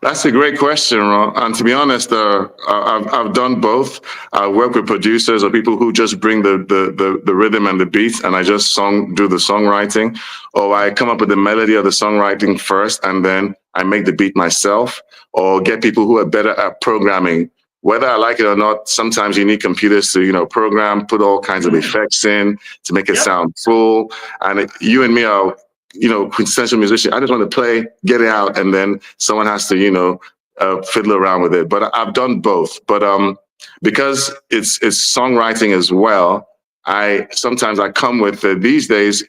That's a great question, Ron. And to be honest, I've done both. I work with producers or people who just bring the rhythm and the beats, and I just do the songwriting, or I come up with the melody of the songwriting first, and then I make the beat myself, or get people who are better at programming. Whether I like it or not, sometimes you need computers to, program, put all kinds of effects in to make it sound full. And you and me are quintessential musician. I just want to play, get it out, and then someone has to, fiddle around with it. But I've done both. But because it's songwriting as well, sometimes I come with these days.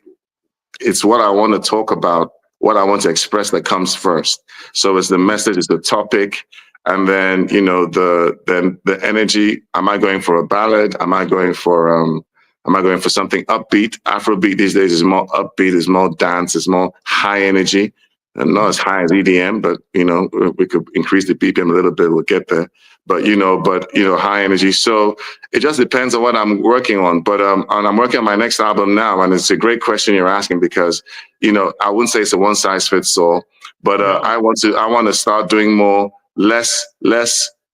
It's what I want to talk about, what I want to express that comes first. So it's the message, it's the topic, and then the energy. Am I going for a ballad? Am I going for something upbeat? Afrobeat these days is more upbeat, is more dance, is more high energy, and not as high as EDM, but we could increase the BPM a little bit. We'll get there. But high energy. So it just depends on what I'm working on. But and I'm working on my next album now, and it's a great question you're asking because I wouldn't say it's a one size fits all, but I want to start doing more, less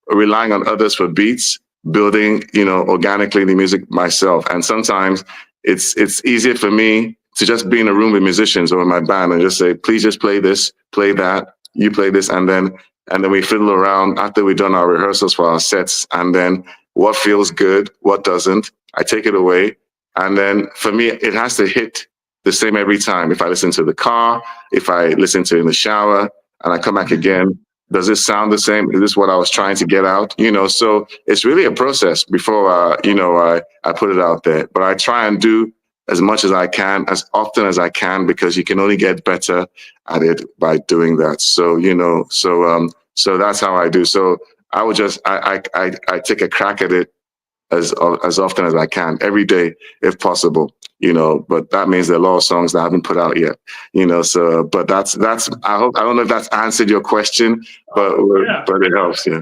relying on others for beats, building organically the music myself. And sometimes it's easier for me to just be in a room with musicians or in my band and just say, please just play this, play that, you play this, and then we fiddle around after we've done our rehearsals for our sets. And then what feels good, what doesn't, I take it away. And then for me, it has to hit the same every time. If I listen to the car, if I listen to it in the shower, and I come back again, does this sound the same? Is this what I was trying to get out? So it's really a process before, I put it out there. But I try and do as much as I can, as often as I can, because you can only get better at it by doing that. So, so that's how I do. So I would I take a crack at it as often as I can, every day, if possible, but that means there are a lot of songs that I haven't put out yet, so, but that's, I don't know if that's answered your question, but it helps. Yeah.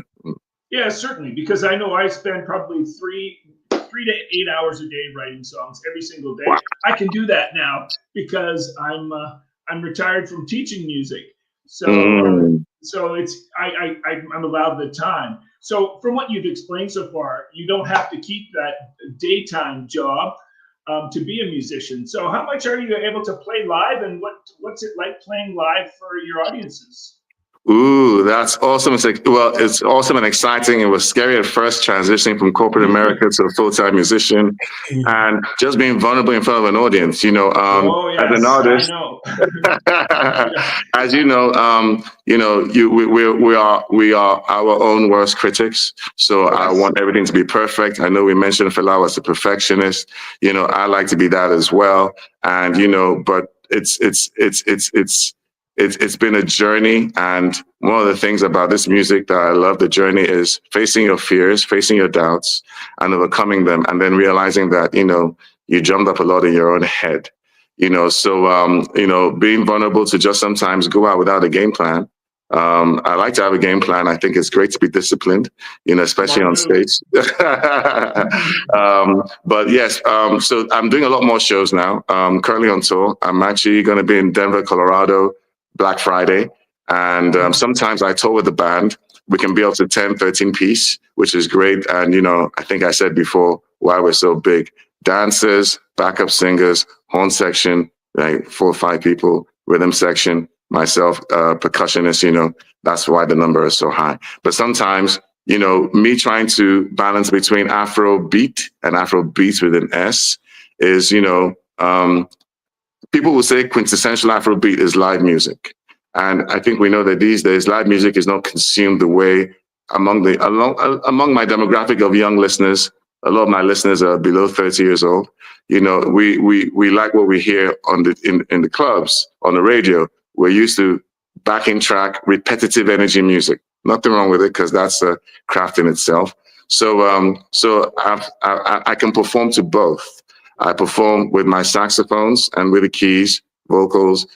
Yeah, certainly. Because I know I spend probably 3 to 8 hours a day writing songs every single day. Wow. I can do that now because I'm retired from teaching music. So, so it's, I'm allowed the time. So from what you've explained so far, you don't have to keep that daytime job to be a musician. So how much are you able to play live, and what's it like playing live for your audiences? Ooh, that's awesome. It's awesome and exciting. It was scary at first, transitioning from corporate America to a full-time musician, and just being vulnerable in front of an audience. As an artist, as we are our own worst critics. So I want everything to be perfect. I know we mentioned Fela was a perfectionist. I like to be that as well. And but it's been a journey, and one of the things about this music that I love the journey is facing your fears, facing your doubts, and overcoming them, and then realizing that you jumped up a lot in your own head. So being vulnerable to just sometimes go out without a game plan. I like to have a game plan. I think it's great to be disciplined, especially on stage. But yes, so I'm doing a lot more shows now. Currently on tour. I'm actually going to be in Denver, Colorado, Black Friday. And sometimes I tour with the band. We can be up to 10, 13 piece, which is great. And, I think I said before why we're so big. Dancers, backup singers, horn section, like 4 or 5 people, rhythm section, myself, percussionist, that's why the number is so high. But sometimes, me trying to balance between Afrobeat and Afrobeats with an S is, people will say quintessential Afrobeat is live music. And I think we know that these days, live music is not consumed the way among my demographic of young listeners. A lot of my listeners are below 30 years old. We like what we hear in the clubs, on the radio. We're used to backing track, repetitive energy music. Nothing wrong with it, because that's a craft in itself. So I can perform to both. I perform with my saxophones and with the keys, vocals,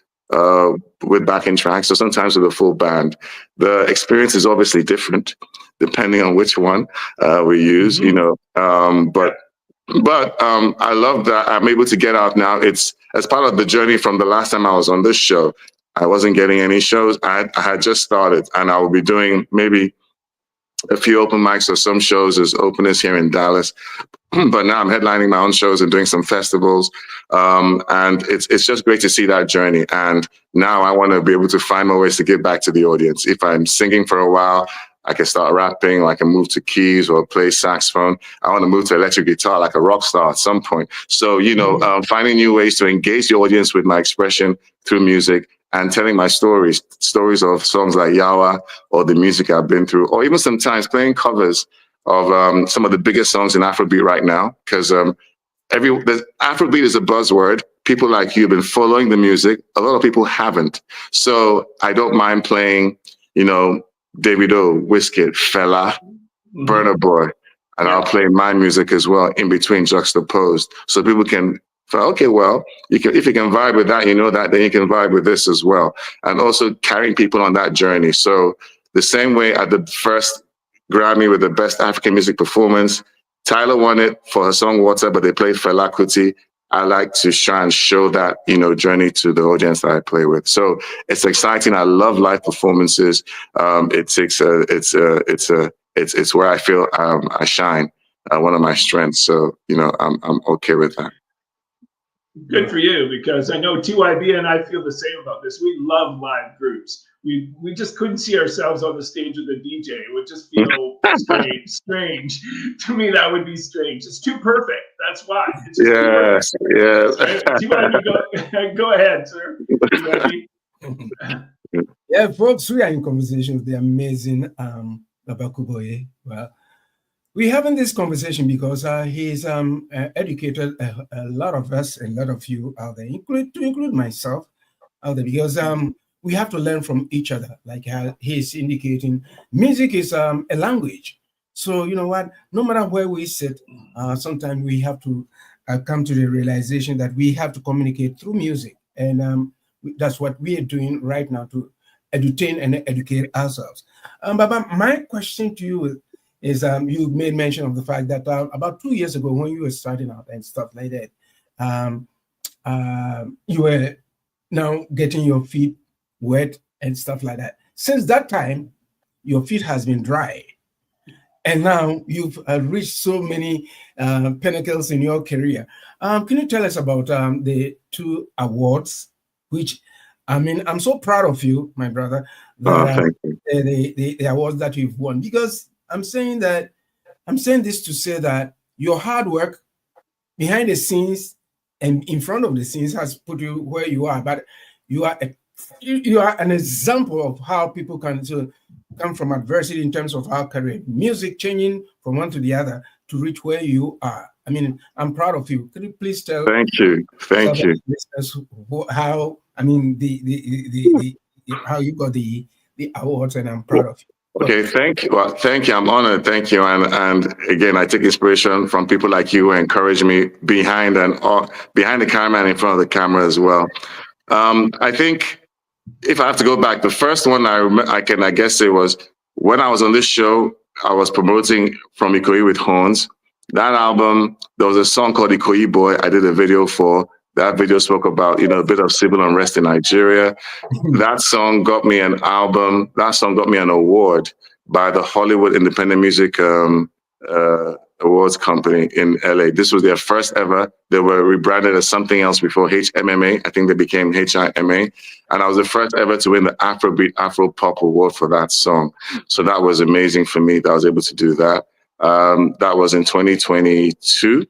with backing tracks, so sometimes with a full band. The experience is obviously different depending on which one we use, but I love that I'm able to get out now. It's as part of the journey from the last time I was on this show. I wasn't getting any shows. I had just started, and I will be doing maybe a few open mics or some shows as openers here in Dallas. But now I'm headlining my own shows and doing some festivals. And it's just great to see that journey. And now I want to be able to find more ways to give back to the audience. If I'm singing for a while, I can start rapping, I can move to keys or play saxophone. I want to move to electric guitar like a rock star at some point. So, finding new ways to engage the audience with my expression through music and telling my stories of songs like Yawa or the music I've been through, or even sometimes playing covers of some of the biggest songs in Afrobeat right now, because Afrobeat is a buzzword. People like you have been following the music. A lot of people haven't. So I don't mind playing, Davido, Wizkid, Fela, Burna Boy, and I'll play my music as well in between, juxtaposed, so people can. Okay, well, if you can vibe with that, then you can vibe with this as well, and also carrying people on that journey. So the same way at the first Grammy with the Best African Music Performance, Tyler won it for her song Water, but they played Fela Kuti. I like to try and show that, journey to the audience that I play with. So it's exciting. I love live performances. It's where I feel I shine. One of my strengths. So, I'm okay with that. Good for you, because I know TYB and I feel the same about this. We love live groups. We just couldn't see ourselves on the stage with a DJ. It would just feel strange. To me, that would be strange. It's too perfect. That's why. It's just TYB, go ahead, sir. Yeah, folks, we are in conversation with the amazing Baba Kuboye. Well, we're having this conversation because he's educated a lot of us, a lot of you out there, to include myself out there, because we have to learn from each other. Like he's indicating, music is a language. So you know what? No matter where we sit, sometimes we have to come to the realization that we have to communicate through music, and that's what we are doing right now to entertain and educate ourselves. Baba, my question to you is you made mention of the fact that about 2 years ago, when you were starting out and stuff like that, you were now getting your feet wet and stuff like that. Since that time, your feet has been dry, and now you've reached so many pinnacles in your career. Can you tell us about the 2 awards, which, I'm so proud of you, my brother, that the awards that you've won, because I'm saying this to say that your hard work behind the scenes and in front of the scenes has put you where you are. But you are an example of how people can come from adversity in terms of our career, music changing from one to the other to reach where you are. I'm proud of you. Can you please tell? Thank you. How how you got the awards, and I'm proud of you. Okay, thank you. Well, thank you. I'm honored. Thank you. And again, I take inspiration from people like you who encourage me behind the camera and in front of the camera as well. I think if I have to go back, the first one I guess it was when I was on this show. I was promoting From Ikoyi with Horns. That album, there was a song called Ikoyi Boy. I did a video for. That video spoke about, a bit of civil unrest in Nigeria. That song got me an album. That song got me an award by the Hollywood Independent Music Awards Company in LA. This was their first ever. They were rebranded as something else before HMMA. I think they became HIMA. And I was the first ever to win the Afrobeat Afro Pop Award for that song. So that was amazing for me that I was able to do that. That was in 2022.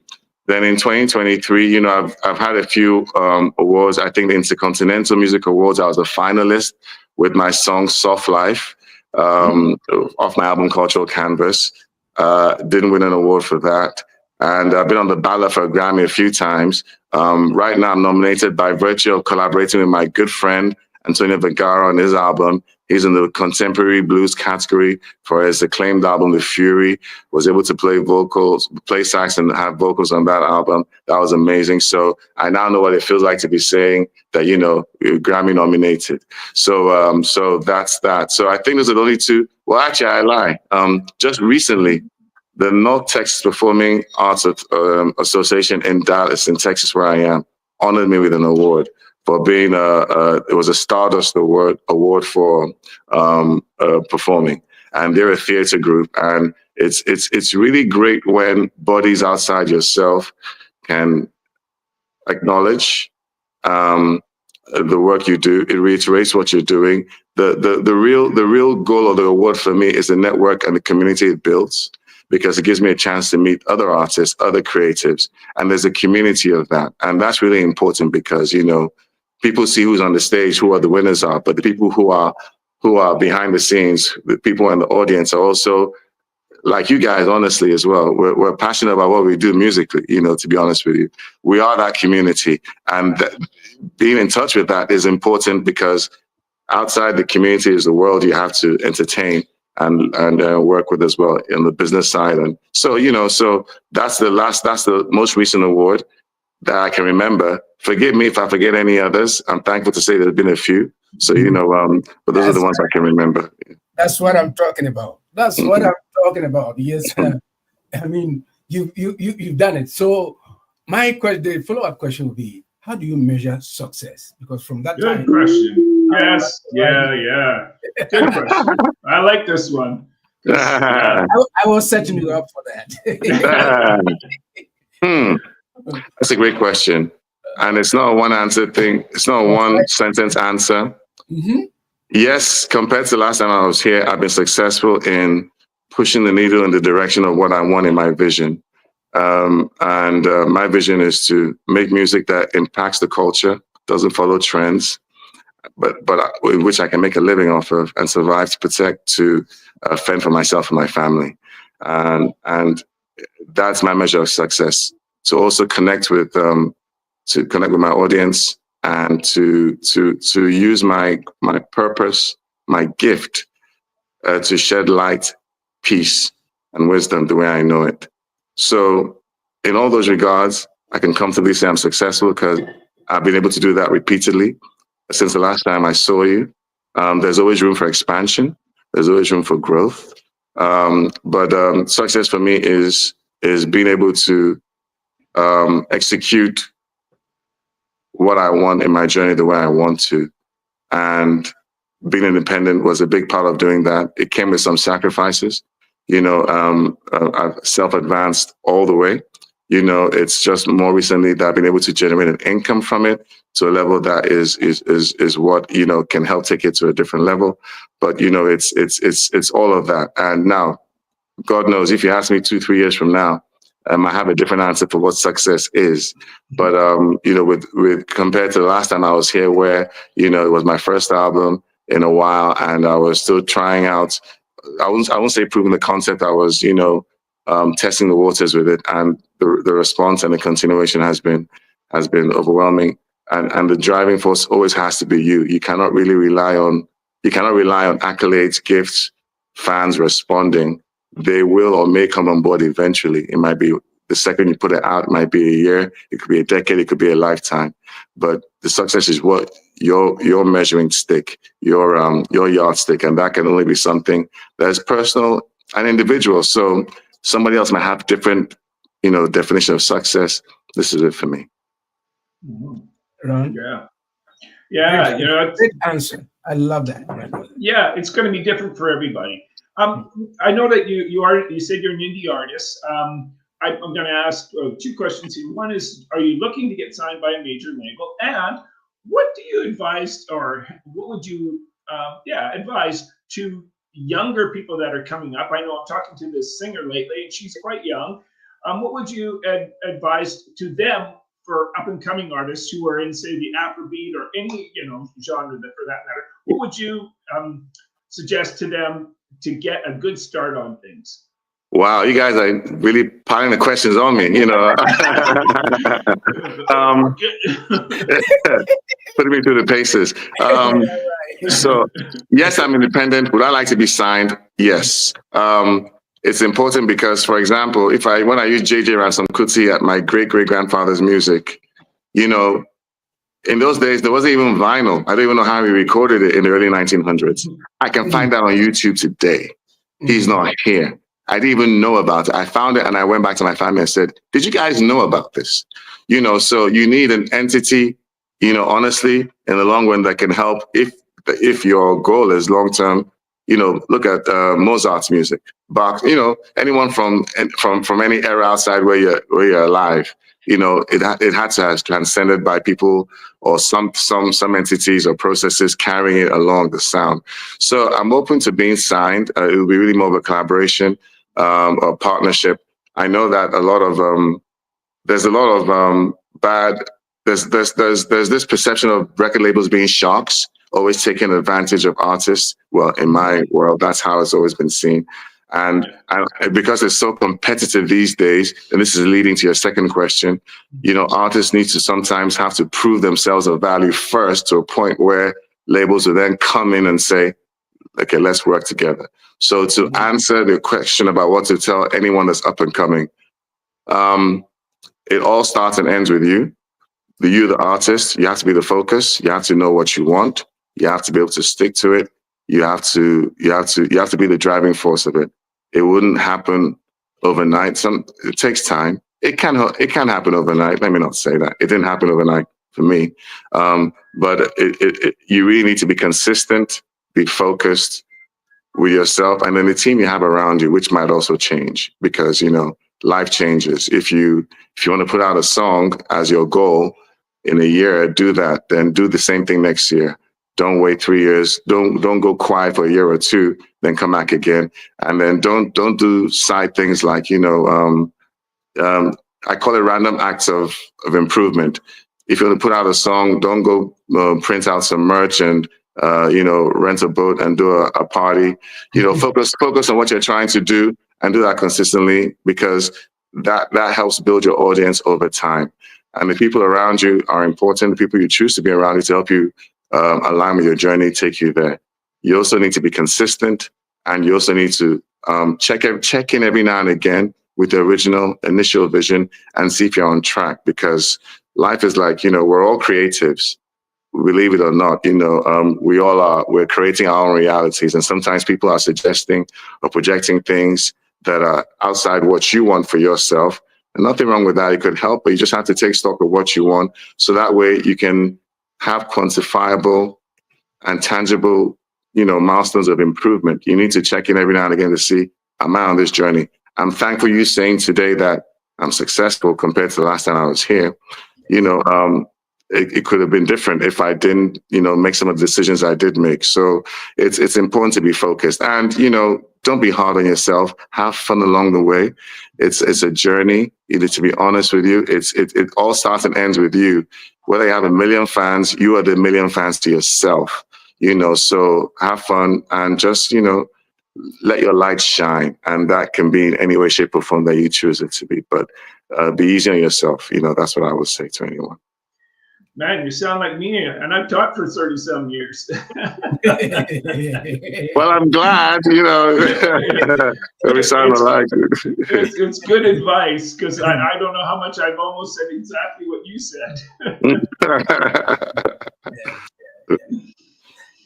Then in 2023, I've had a few awards. I think the Intercontinental Music Awards, I was a finalist with my song Soft Life off my album Cultural Canvas. Didn't win an award for that. And I've been on the ballot for a Grammy a few times. Right now, I'm nominated by virtue of collaborating with my good friend, Antonio Vergara, on his album. He's in the contemporary blues category for his acclaimed album, The Fury. Was able to play sax and have vocals on that album. That was amazing. So I now know what it feels like to be saying that, you're Grammy nominated. So that's that. So I think those are the only 2. Well, actually, I lie. Just recently, the North Texas Performing Arts Association in Dallas, in Texas, where I am, honored me with an award for being it was a Stardust award for performing, and they're a theater group, and it's really great when bodies outside yourself can acknowledge the work you do. It reiterates what you're doing. The real goal of the award for me is the network and the community it builds, because it gives me a chance to meet other artists, other creatives, and there's a community of that. And that's really important because, you know, people see who's on the stage, who are the winners are, but the people who are behind the scenes, the people in the audience are also like you guys, honestly, as well. We're passionate about what we do musically, you know, to be honest with you. We are that community. And being in touch with that is important because outside the community is the world you have to entertain and work with as well in the business side. And so, you know, so that's the most recent award that I can remember. Forgive me if I forget any others. I'm thankful to say there's been a few. So, you know, but those are the ones I can remember. That's what I'm talking about. That's what I'm talking about. Yes. I mean, you've done it. So my question, the follow-up question would be, how do you measure success? Because from that Good time, question. Yes. Yeah. Good question. I like this one. I was setting you up for that. That's a great question. And it's not a one answer thing. It's not a one sentence answer. Mm-hmm. Yes, compared to the last time I was here, I've been successful in pushing the needle in the direction of what I want in my vision. My vision is to make music that impacts the culture, doesn't follow trends, but which I can make a living off of and survive to protect, to fend for myself and my family. And that's my measure of success. To also connect with my audience and to use my purpose, my gift, to shed light, peace, and wisdom the way I know it. So in all those regards, I can comfortably say I'm successful because I've been able to do that repeatedly since the last time I saw you. There's always room for expansion. There's always room for growth. But success for me is being able to execute what I want in my journey the way I want to. And being independent was a big part of doing that. It came with some sacrifices. You know, I've self-advanced all the way. You know, it's just more recently that I've been able to generate an income from it to a level that is what, you know, can help take it to a different level. But, you know, it's all of that. And now, God knows, if you ask me 2-3 years from now, I have a different answer for what success is. But, you know, with compared to the last time I was here where, you know, it was my first album in a while and I was still trying out, I won't say proving the concept, I was, you know, testing the waters with it. And the response and the continuation has been overwhelming. And the driving force always has to be you. You cannot rely on accolades, gifts, fans responding. They will or may come on board eventually. It might be the second you put it out, it might be a year, it could be a decade, it could be a lifetime. But the success is what your measuring stick, your yardstick, and that can only be something that's personal and individual. So somebody else might have different, you know, definition of success. This is it for me. Ron? Yeah. You know, great answer. I love that. Yeah, it's going to be different for everybody. I know that you said you're an indie artist. I'm going to ask 2 questions here. One is, are you looking to get signed by a major label? And what do you advise, or what would you advise to younger people that are coming up? I know I'm talking to this singer lately, and she's quite young. What would you advise to them for up and coming artists who are in, say, the Afrobeat or any, you know, genre that, for that matter? What would you suggest to them to get a good start on things? Wow, you guys are really piling the questions on me, you know. Putting me through the paces. So, yes, I'm independent. Would I like to be signed? Yes. It's important because, for example, when I use JJ Ransom Kuti at my great-great-grandfather's music, you know, in those days, there wasn't even vinyl. I don't even know how he recorded it in the early 1900s. I can find that on YouTube today. He's not here. I didn't even know about it. I found it and I went back to my family and said, did you guys know about this? So you need an entity, honestly, in the long run that can help if your goal is long term. Look at Mozart's music, Bach. Anyone from any era outside where you're alive. It had to have transcended by people or some entities or processes carrying it along the sound. So I'm open to being signed. It will be really more of a collaboration or partnership. I know that there's a lot of bad. There's this perception of record labels being sharks, always taking advantage of artists. Well, in my world, that's how it's always been seen. And because it's so competitive these days, and this is leading to your second question, artists need to sometimes have to prove themselves of value first to a point where labels will then come in and say, okay, let's work together. So to answer the question about what to tell anyone that's up and coming, it all starts and ends with you. The artist, you have to be the focus. You have to know what you want. You have to be able to stick to it. You have to be the driving force of it. It wouldn't happen overnight. It takes time. It can happen overnight. Let me not say that. It didn't happen overnight for me. But you really need to be consistent, be focused with yourself, and then the team you have around you, which might also change because life changes. If you want to put out a song as your goal in a year, do that. Then do the same thing next year. Don't wait 3 years. Don't go quiet for a year or two, then come back again. And then don't do side things like, I call it random acts of improvement. If you want to put out a song, don't go print out some merch and rent a boat and do a party. Focus on what you're trying to do and do that consistently, because that helps build your audience over time. And the people around you are important. The people you choose to be around you to help you align with your journey, take you there. You also need to be consistent, and you also need to check in every now and again with the original initial vision and see if you're on track, because life is like, we're all creatives. Believe it or not, we all are. We're creating our own realities. And sometimes people are suggesting or projecting things that are outside what you want for yourself. And nothing wrong with that. It could help, but you just have to take stock of what you want. So that way you can have quantifiable and tangible, milestones of improvement. You need to check in every now and again to see, am I on this journey? I'm thankful you saying today that I'm successful compared to the last time I was here. It could have been different if I didn't, make some of the decisions I did make. So it's important to be focused, and, don't be hard on yourself. Have fun along the way. It's a journey. You need to be honest with you. It all starts and ends with you. Whether you have 1 million fans, you are the 1 million fans to yourself, so have fun and just, let your light shine. And that can be in any way, shape or form that you choose it to be, but be easy on yourself. That's what I would say to anyone. Man, you sound like me, and I've taught for 30-some years. Well, I'm glad, we sound alike. It's good advice, because I don't know how much I've almost said exactly what you said.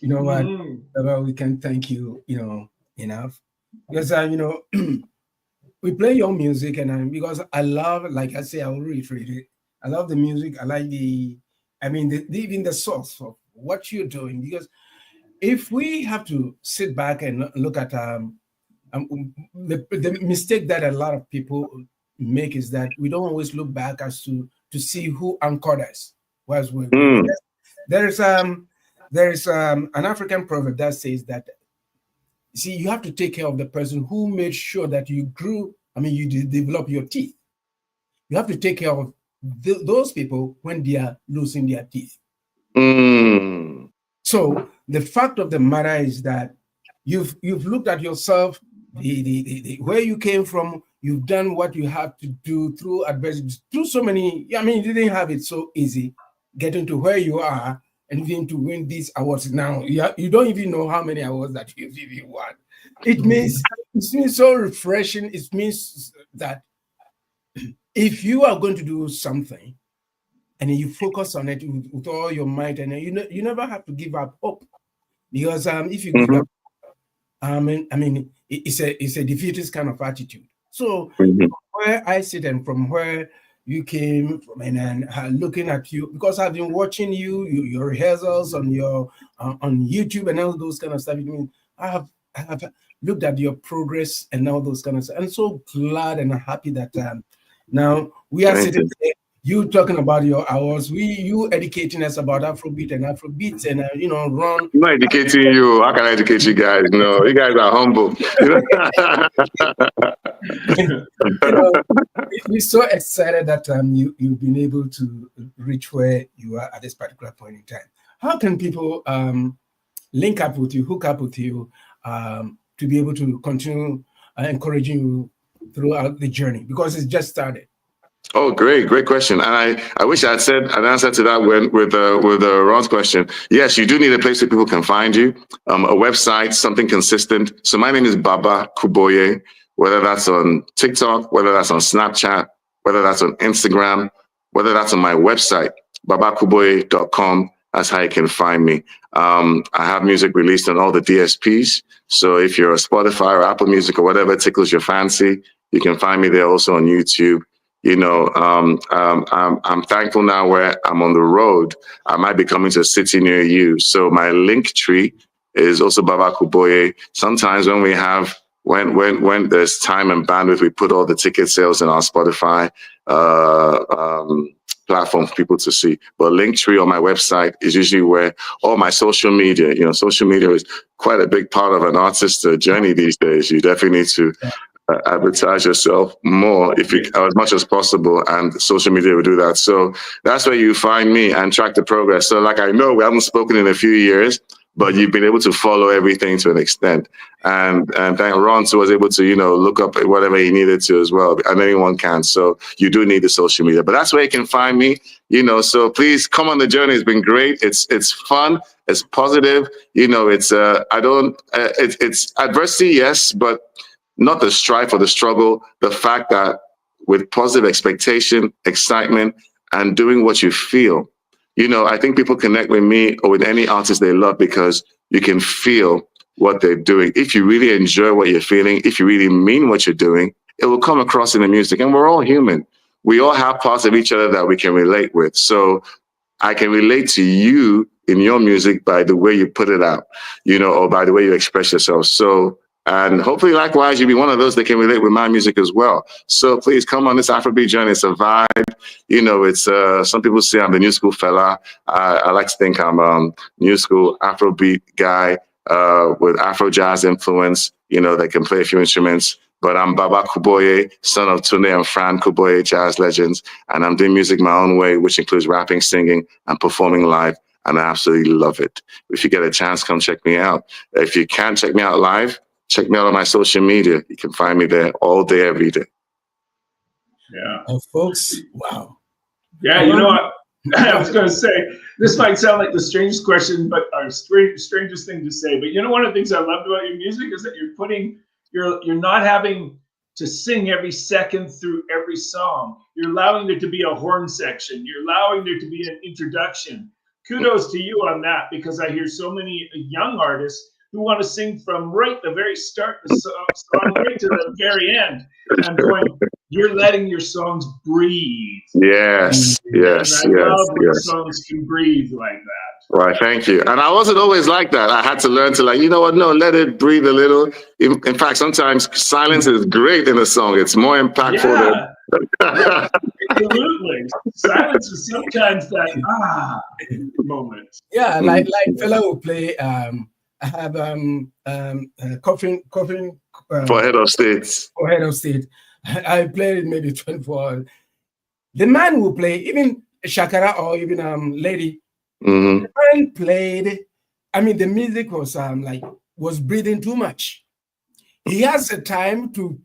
You know what? We can thank you, enough, because we play your music, and because I love, like I say, I will reiterate it. I love the music. I like even the source of what you're doing, because if we have to sit back and look at the mistake that a lot of people make is that we don't always look back as to see who anchored us. There is an African proverb that says that, see, you have to take care of the person who made sure that you grew. You develop your teeth. You have to take care of those people when they are losing their teeth. So the fact of the matter is that you've looked at yourself, where you came from. You've done what you have to do through adversity, through so many. You didn't have it so easy getting to where you are and even to win these awards. Now you don't even know how many awards that you've even won. It means so refreshing. It means that if you are going to do something and you focus on it with all your might, and you never have to give up hope, because if you give up, it's a defeatist kind of attitude. So from where I sit and from where you came from, and then looking at you, because I've been watching your rehearsals on your on YouTube and all those kind of stuff. I mean, I have looked at your progress and all those kind of stuff. I'm so glad and happy that now we are sitting there, you talking about your hours, you educating us about Afrobeat and Afrobeats, and Ron. I'm not educating you. How can I educate you guys? No, you guys are humble. We're so excited that you've been able to reach where you are at this particular point in time. How can people link up with you, hook up with you, to be able to continue encouraging you throughout the journey, because it's just started? Oh, great question. And I wish I had said an answer to that with Ron's question. Yes, you do need a place where people can find you, a website, something consistent. So my name is Baba Kuboye, whether that's on TikTok, whether that's on Snapchat, whether that's on Instagram, whether that's on my website, babakuboye.com. That's how you can find me. I have music released on all the DSPs. So if you're a Spotify or Apple Music or whatever tickles your fancy, you can find me there, also on YouTube. I'm thankful now where I'm on the road. I might be coming to a city near you. So my link tree is also Baba Kuboye. Sometimes when we have, when there's time and bandwidth, we put all the ticket sales in our Spotify platform for people to see. But Linktree on my website is usually where all my social media, social media is quite a big part of an artist's journey these days. You definitely need to advertise yourself more as much as possible, and social media will do that. So that's where you find me and track the progress. So like, I know we haven't spoken in a few years, but you've been able to follow everything to an extent. And thank Ron was able to, look up whatever he needed to as well. And anyone can. So you do need the social media, but that's where you can find me, so please come on the journey. It's been great. It's fun. It's positive. It's adversity, yes, but not the strife or the struggle. The fact that with positive expectation, excitement, and doing what you feel, I think people connect with me or with any artist they love because you can feel what they're doing. If you really enjoy what you're feeling, if you really mean what you're doing, it will come across in the music. And we're all human. We all have parts of each other that we can relate with. So I can relate to you in your music by the way you put it out, or by the way you express yourself. So, and hopefully likewise, you'll be one of those that can relate with my music as well. So please come on this Afrobeat journey. It's a vibe. It's some people say I'm the new school fella. I like to think I'm new school Afrobeat guy with Afro jazz influence, that can play a few instruments. But I'm Baba Kuboye, son of Tune and Fran Kuboye, jazz legends. And I'm doing music my own way, which includes rapping, singing, and performing live. And I absolutely love it. If you get a chance, come check me out. If you can't check me out live, check me out on my social media. You can find me there all day, every day. Yeah. Folks, wow. Yeah, you know what? I was going to say, this might sound like the strangest question, but our strangest thing to say. But one of the things I loved about your music is that you're not having to sing every second through every song. You're allowing there to be a horn section. You're allowing there to be an introduction. Kudos to you on that, because I hear so many young artists who want to sing from right the very start of the song right to the very end. And I'm going, you're letting your songs breathe. Yes. And I love when songs can breathe like that. Right, thank you. And I wasn't always like that. I had to learn to let it breathe a little. In fact, sometimes silence is great in a song. It's more impactful than... Absolutely. Silence is sometimes that moment. Yeah, like fella will play I have coughing for head of state. For head of state. I played maybe 24 hours. The man will play, even Shakara or even Lady. Mm-hmm. The man played. I mean, the music was breathing too much. He has the time to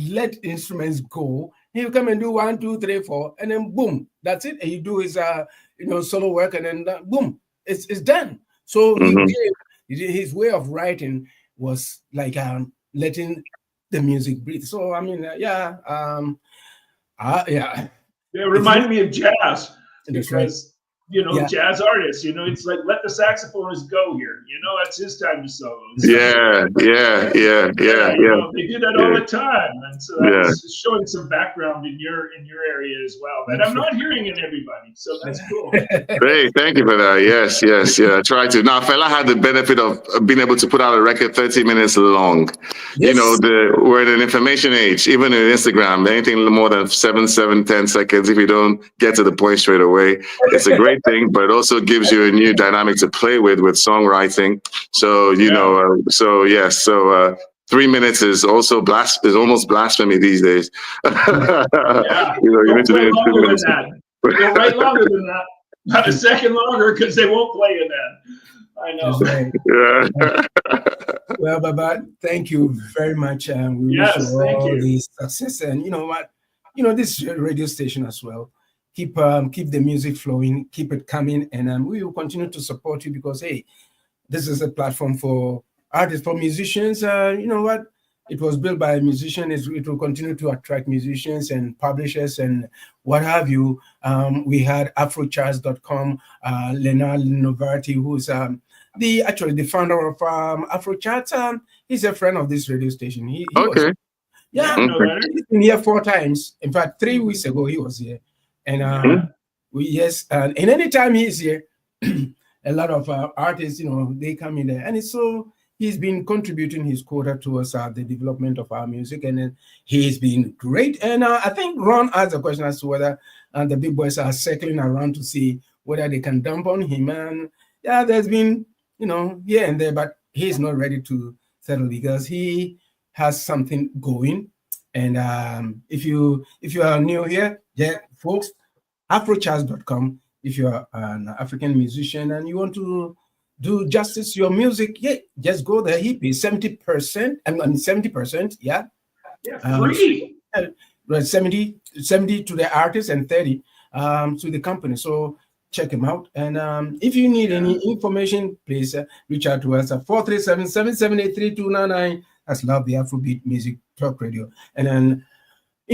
let instruments go. He'll come and do 1, 2, 3, 4, and then boom, that's it. And he do his solo work, and then boom, it's done. So his way of writing was like letting the music breathe. So I mean, yeah. It reminded me of jazz, because Yeah. jazz artists. It's like, let the saxophonist go here. That's his time to solo. Yeah. They do that all the time, and so that was showing some background in your area as well that I'm not hearing in everybody. So that's cool. Great, thank you for that. Yes, I try to. Now, fella had the benefit of being able to put out a record 30 minutes long. Yes. We're in an information age. Even in Instagram, anything more than 10 seconds, if you don't get to the point straight away, it's a great thing, but it also gives you a new dynamic to play with songwriting. So, so 3 minutes is also almost blasphemy these days. You need to do it in 2 minutes. Go right longer than that. Not a second longer, because they won't play it then. I know. Right. Yeah. Well, Baba, thank you very much. We wish you all the success, and you know what, this radio station as well. Keep the music flowing, keep it coming, and we will continue to support you, because hey, this is a platform for artists, for musicians. You know what? It was built by a musician. It will continue to attract musicians and publishers and what have you. We had Afrocharts.com, Leonard Novarti, who's the founder of Afrocharts. He's a friend of this radio station. He Okay. He's been here 4 times. In fact, 3 weeks ago he was here, and and anytime he's here, a lot of artists, they come in there, and it's so. He's been contributing his quota towards the development of our music, and he's been great. And I think Ron asked a question as to whether the big boys are circling around to see whether they can dump on him. And yeah, there's been, here and there, but he's not ready to settle because he has something going. And if you are new here, folks, Afrocharts.com. If you are an African musician and you want to do justice to your music, just go there. He pays 70%, I mean 70%, free. 70 to the artist and 30 to the company. So check him out. And if you need any information, please reach out to us at 437-778-3299. That's Love the Afrobeat Music Talk Radio. And then,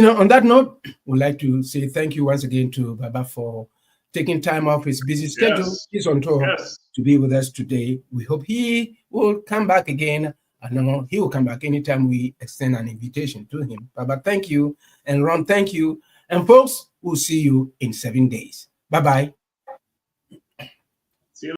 on that note, we'd like to say thank you once again to Baba for taking time off his busy schedule. He's on tour to be with us today. We hope he will come back again. I know he will come back anytime we extend an invitation to him. Baba, thank you. And Ron, thank you. And folks, we'll see you in 7 days. Bye-bye.